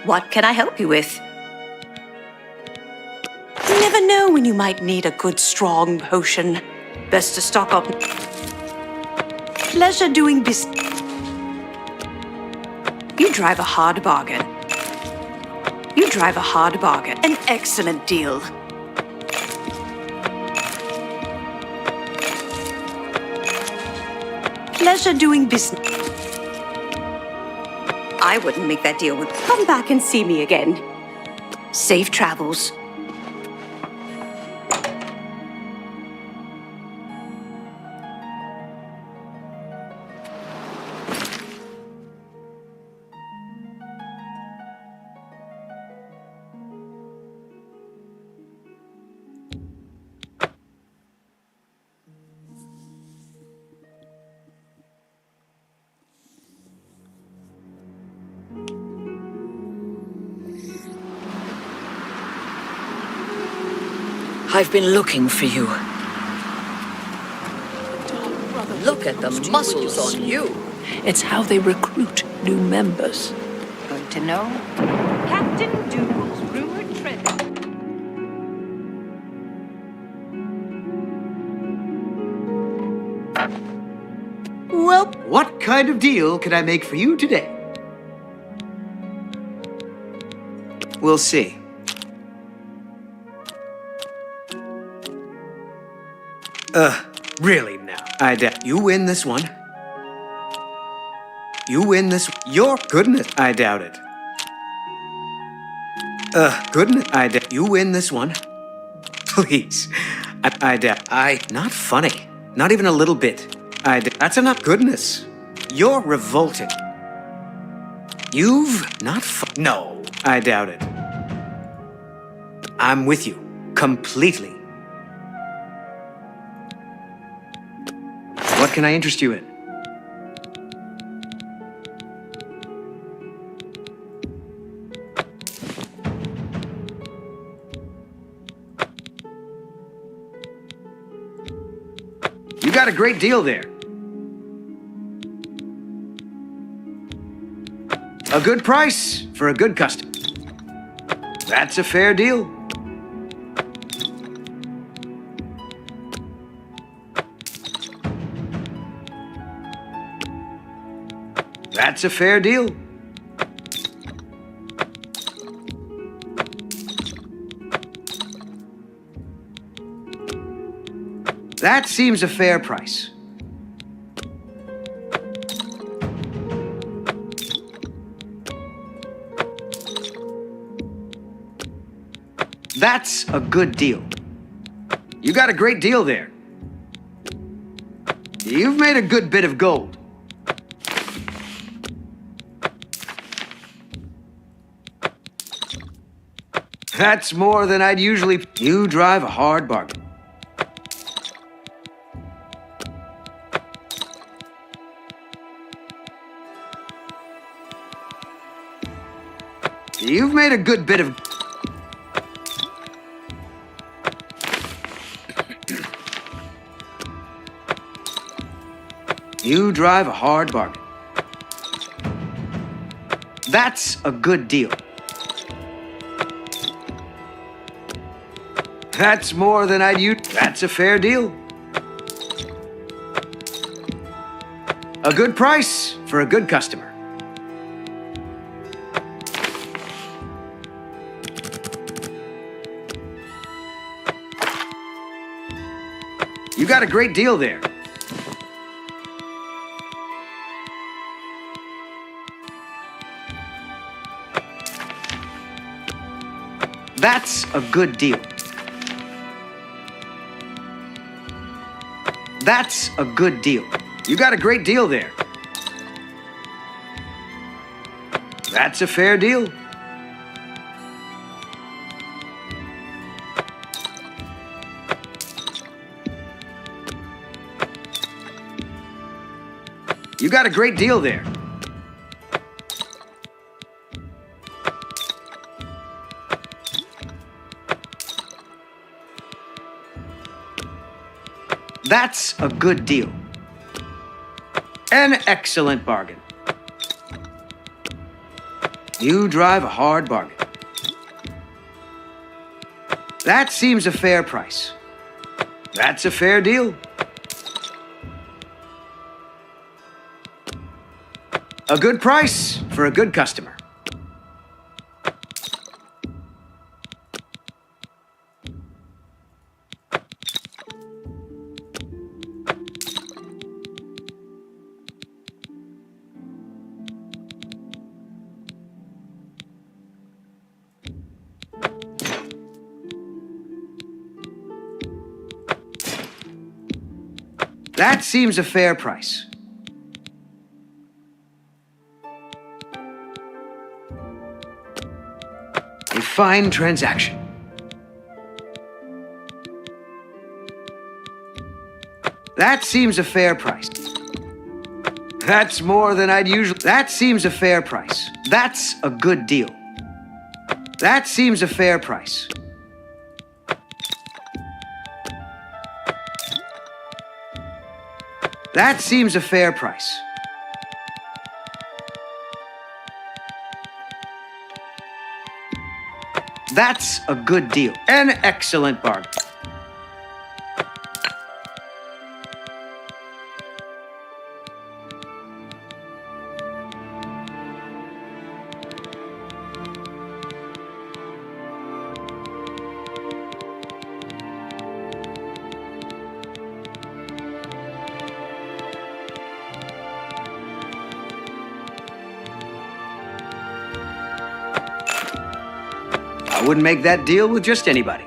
J: What can I help you with? You never know when you might need a good, strong potion. Best to stock up. Pleasure doing business. You drive a hard bargain. You drive a hard bargain. An excellent deal. pleasure doing business. I wouldn't make that deal with... Come back and see me again. Safe travels.
O: I've been looking for you. Look at the muscles on you.
P: It's how they recruit new members.
F: Good to know. Captain Dougal's rumored treasure.
I: Well, what kind of deal can I make for you today? We'll see. Really now? I doubt you win this one. You win this. Your goodness, I doubt it. Goodness, I doubt you win this one. Please, I doubt. Not funny. Not even a little bit. That's enough. Goodness, you're revolting. You've not. No, I doubt it. I'm with you completely. What can I interest you in? You got a great deal there. A good price for a good customer. That's a fair deal. That's a fair deal. That seems a fair price. That's a good deal. You got a great deal there. You've made a good bit of gold. That's more than I'd usually... You drive a hard bargain. You've made a good bit of... You drive a hard bargain. That's a good deal. That's more than I'd use. That's a fair deal. A good price for a good customer. You got a great deal there. That's a good deal. That's a good deal. You got a great deal there. That's a fair deal. You got a great deal there. That's a good deal. An excellent bargain. You drive a hard bargain. That seems a fair price. That's a fair deal. A good price for a good customer. That seems a fair price. A fine transaction. That seems a fair price. That's more than I'd usually... That seems a fair price. That's a good deal. That seems a fair price. That seems a fair price. That's a good deal. An excellent bargain. I wouldn't make that deal with just anybody.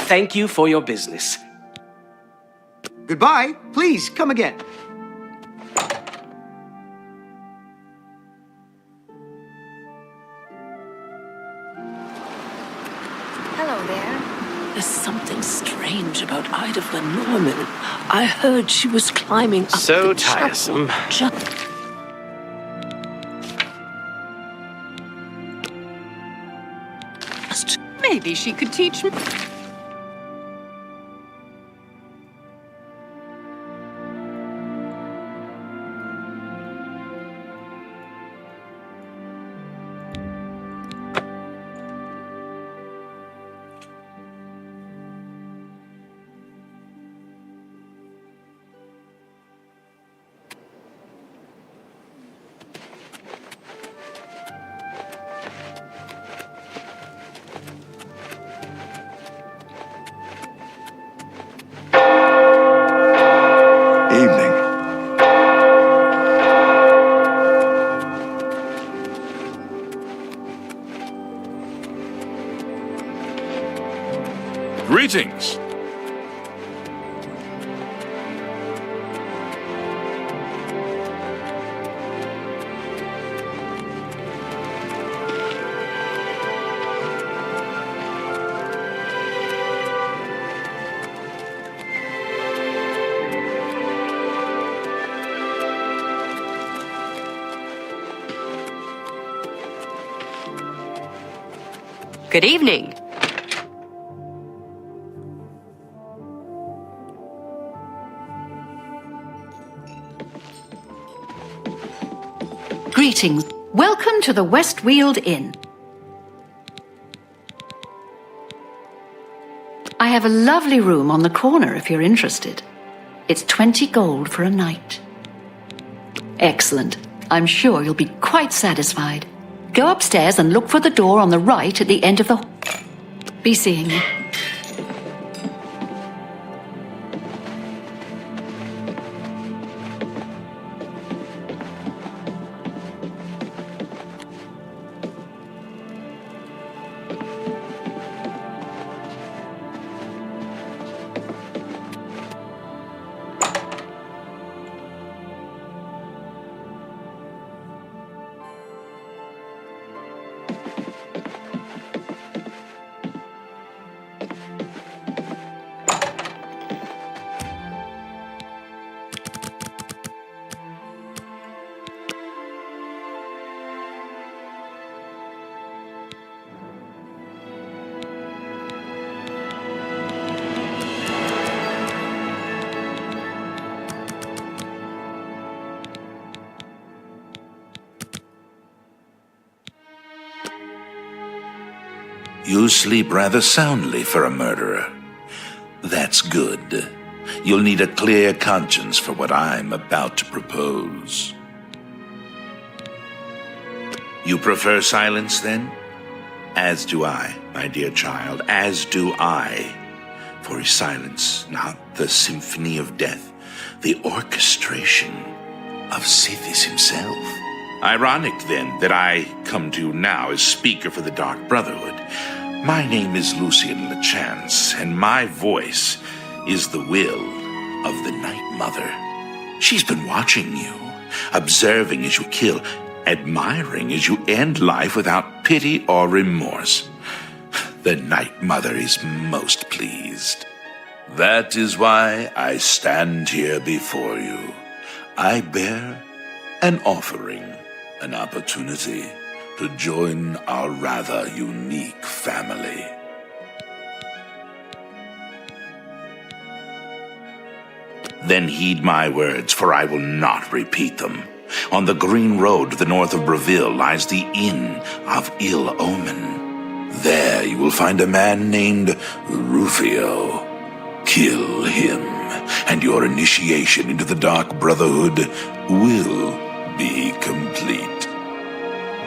Q: Thank you for your business.
I: Goodbye. Please, come again.
P: Hello there. There's something strange about Ida Van Norman. I heard she was climbing up
Q: So
P: the chapel.
Q: tiresome.
F: Maybe she could teach me.
K: Evening.
A: Greetings.
J: Good evening.
R: Greetings. Welcome to the Westweald Inn. I have a lovely room on the corner if you're interested. It's 20 gold for a night. Excellent. I'm sure you'll be quite satisfied. Go upstairs and look for the door on the right at the end of the hall. Be seeing you.
A: You sleep rather soundly for a murderer. That's good. You'll need a clear conscience for what I'm about to propose. You prefer silence, then? As do I, my dear child, as do I. For is silence not the symphony of death, the orchestration of Sithis himself? Ironic, then, that I come to you now as speaker for the Dark Brotherhood. My name is Lucian LeChance, and my voice is the will of the Night Mother. She's been watching you, observing as you kill, admiring as you end life without pity or remorse. The Night Mother is most pleased. That is why I stand here before you. I bear an offering, an opportunity to join our rather unique family. Then heed my words, for I will not repeat them. On the green road to the north of Breville lies the Inn of Ill Omen. There you will find a man named Rufio. Kill him, and your initiation into the Dark Brotherhood will be complete.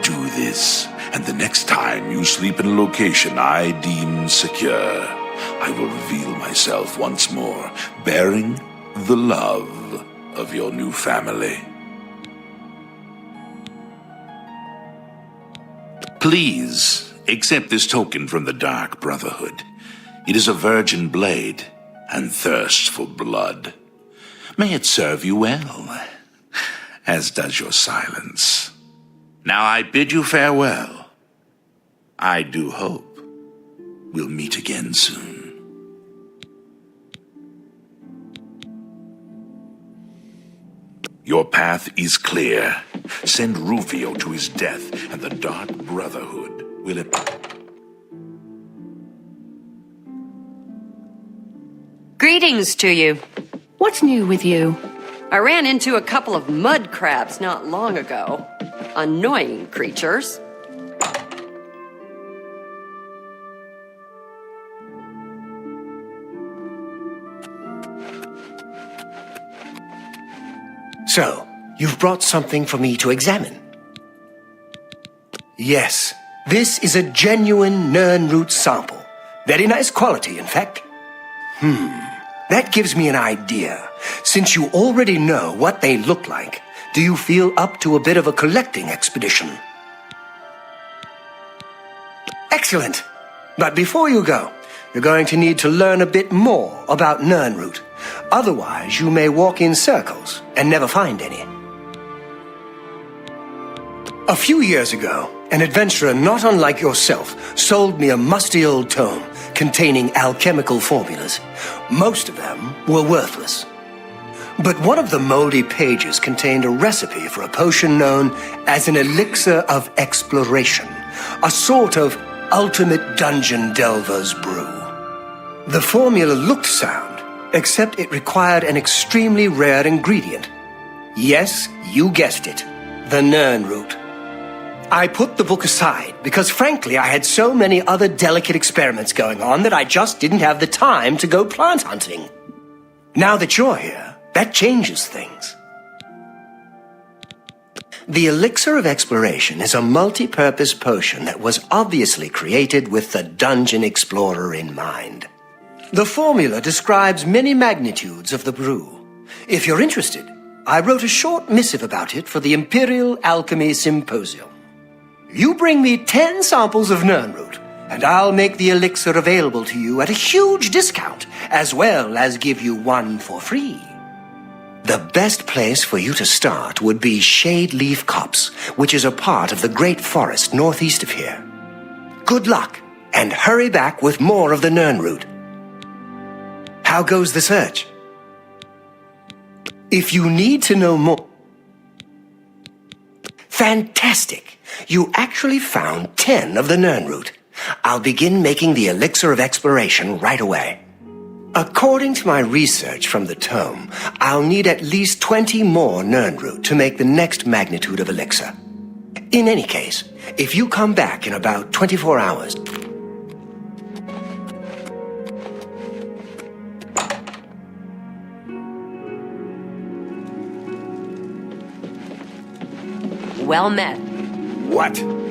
A: Do this, and the next time you sleep in a location I deem secure, I will reveal myself once more, bearing the love of your new family. Please accept this token from the Dark Brotherhood. It is a virgin blade and thirsts for blood. May it serve you well, as does your silence. Now I bid you farewell. I do hope we'll meet again soon. Your path is clear. Send Rufio to his death, and the Dark Brotherhood will...
S: Greetings to you.
R: What's new with you?
S: I ran into a couple of mud crabs not long ago. Annoying creatures.
I: So, you've brought something for me to examine. Yes, this is a genuine Nirnroot sample. Very nice quality, in fact. That gives me an idea. Since you already know what they look like, do you feel up to a bit of a collecting expedition? Excellent. But before you go, you're going to need to learn a bit more about Nirnroot. Otherwise, you may walk in circles and never find any. A few years ago, an adventurer not unlike yourself sold me a musty old tome containing alchemical formulas. Most of them were worthless. But one of the moldy pages contained a recipe for a potion known as an elixir of exploration, a sort of ultimate dungeon delver's brew. The formula looked sound, except it required an extremely rare ingredient. Yes, you guessed it, the Nirnroot. I put the book aside because, frankly, I had so many other delicate experiments going on that I just didn't have the time to go plant hunting. Now that you're here, that changes things. The Elixir of Exploration is a multi-purpose potion that was obviously created with the Dungeon Explorer in mind. The formula describes many magnitudes of the brew. If you're interested, I wrote a short missive about it for the Imperial Alchemy Symposium. You bring me 10 samples of Nirnroot, and I'll make the elixir available to you at a huge discount, as well as give you one for free. The best place for you to start would be Shade Leaf Copse, which is a part of the Great Forest northeast of here. Good luck, and hurry back with more of the Nirnroot. How goes the search? If you need to know more... Fantastic! You actually found 10 of the Nirnroot. I'll begin making the Elixir of Exploration right away. According to my research from the tome, I'll need at least 20 more Nirnroot to make the next magnitude of elixir. In any case, if you come back in about 24 hours...
S: Well met.
K: What?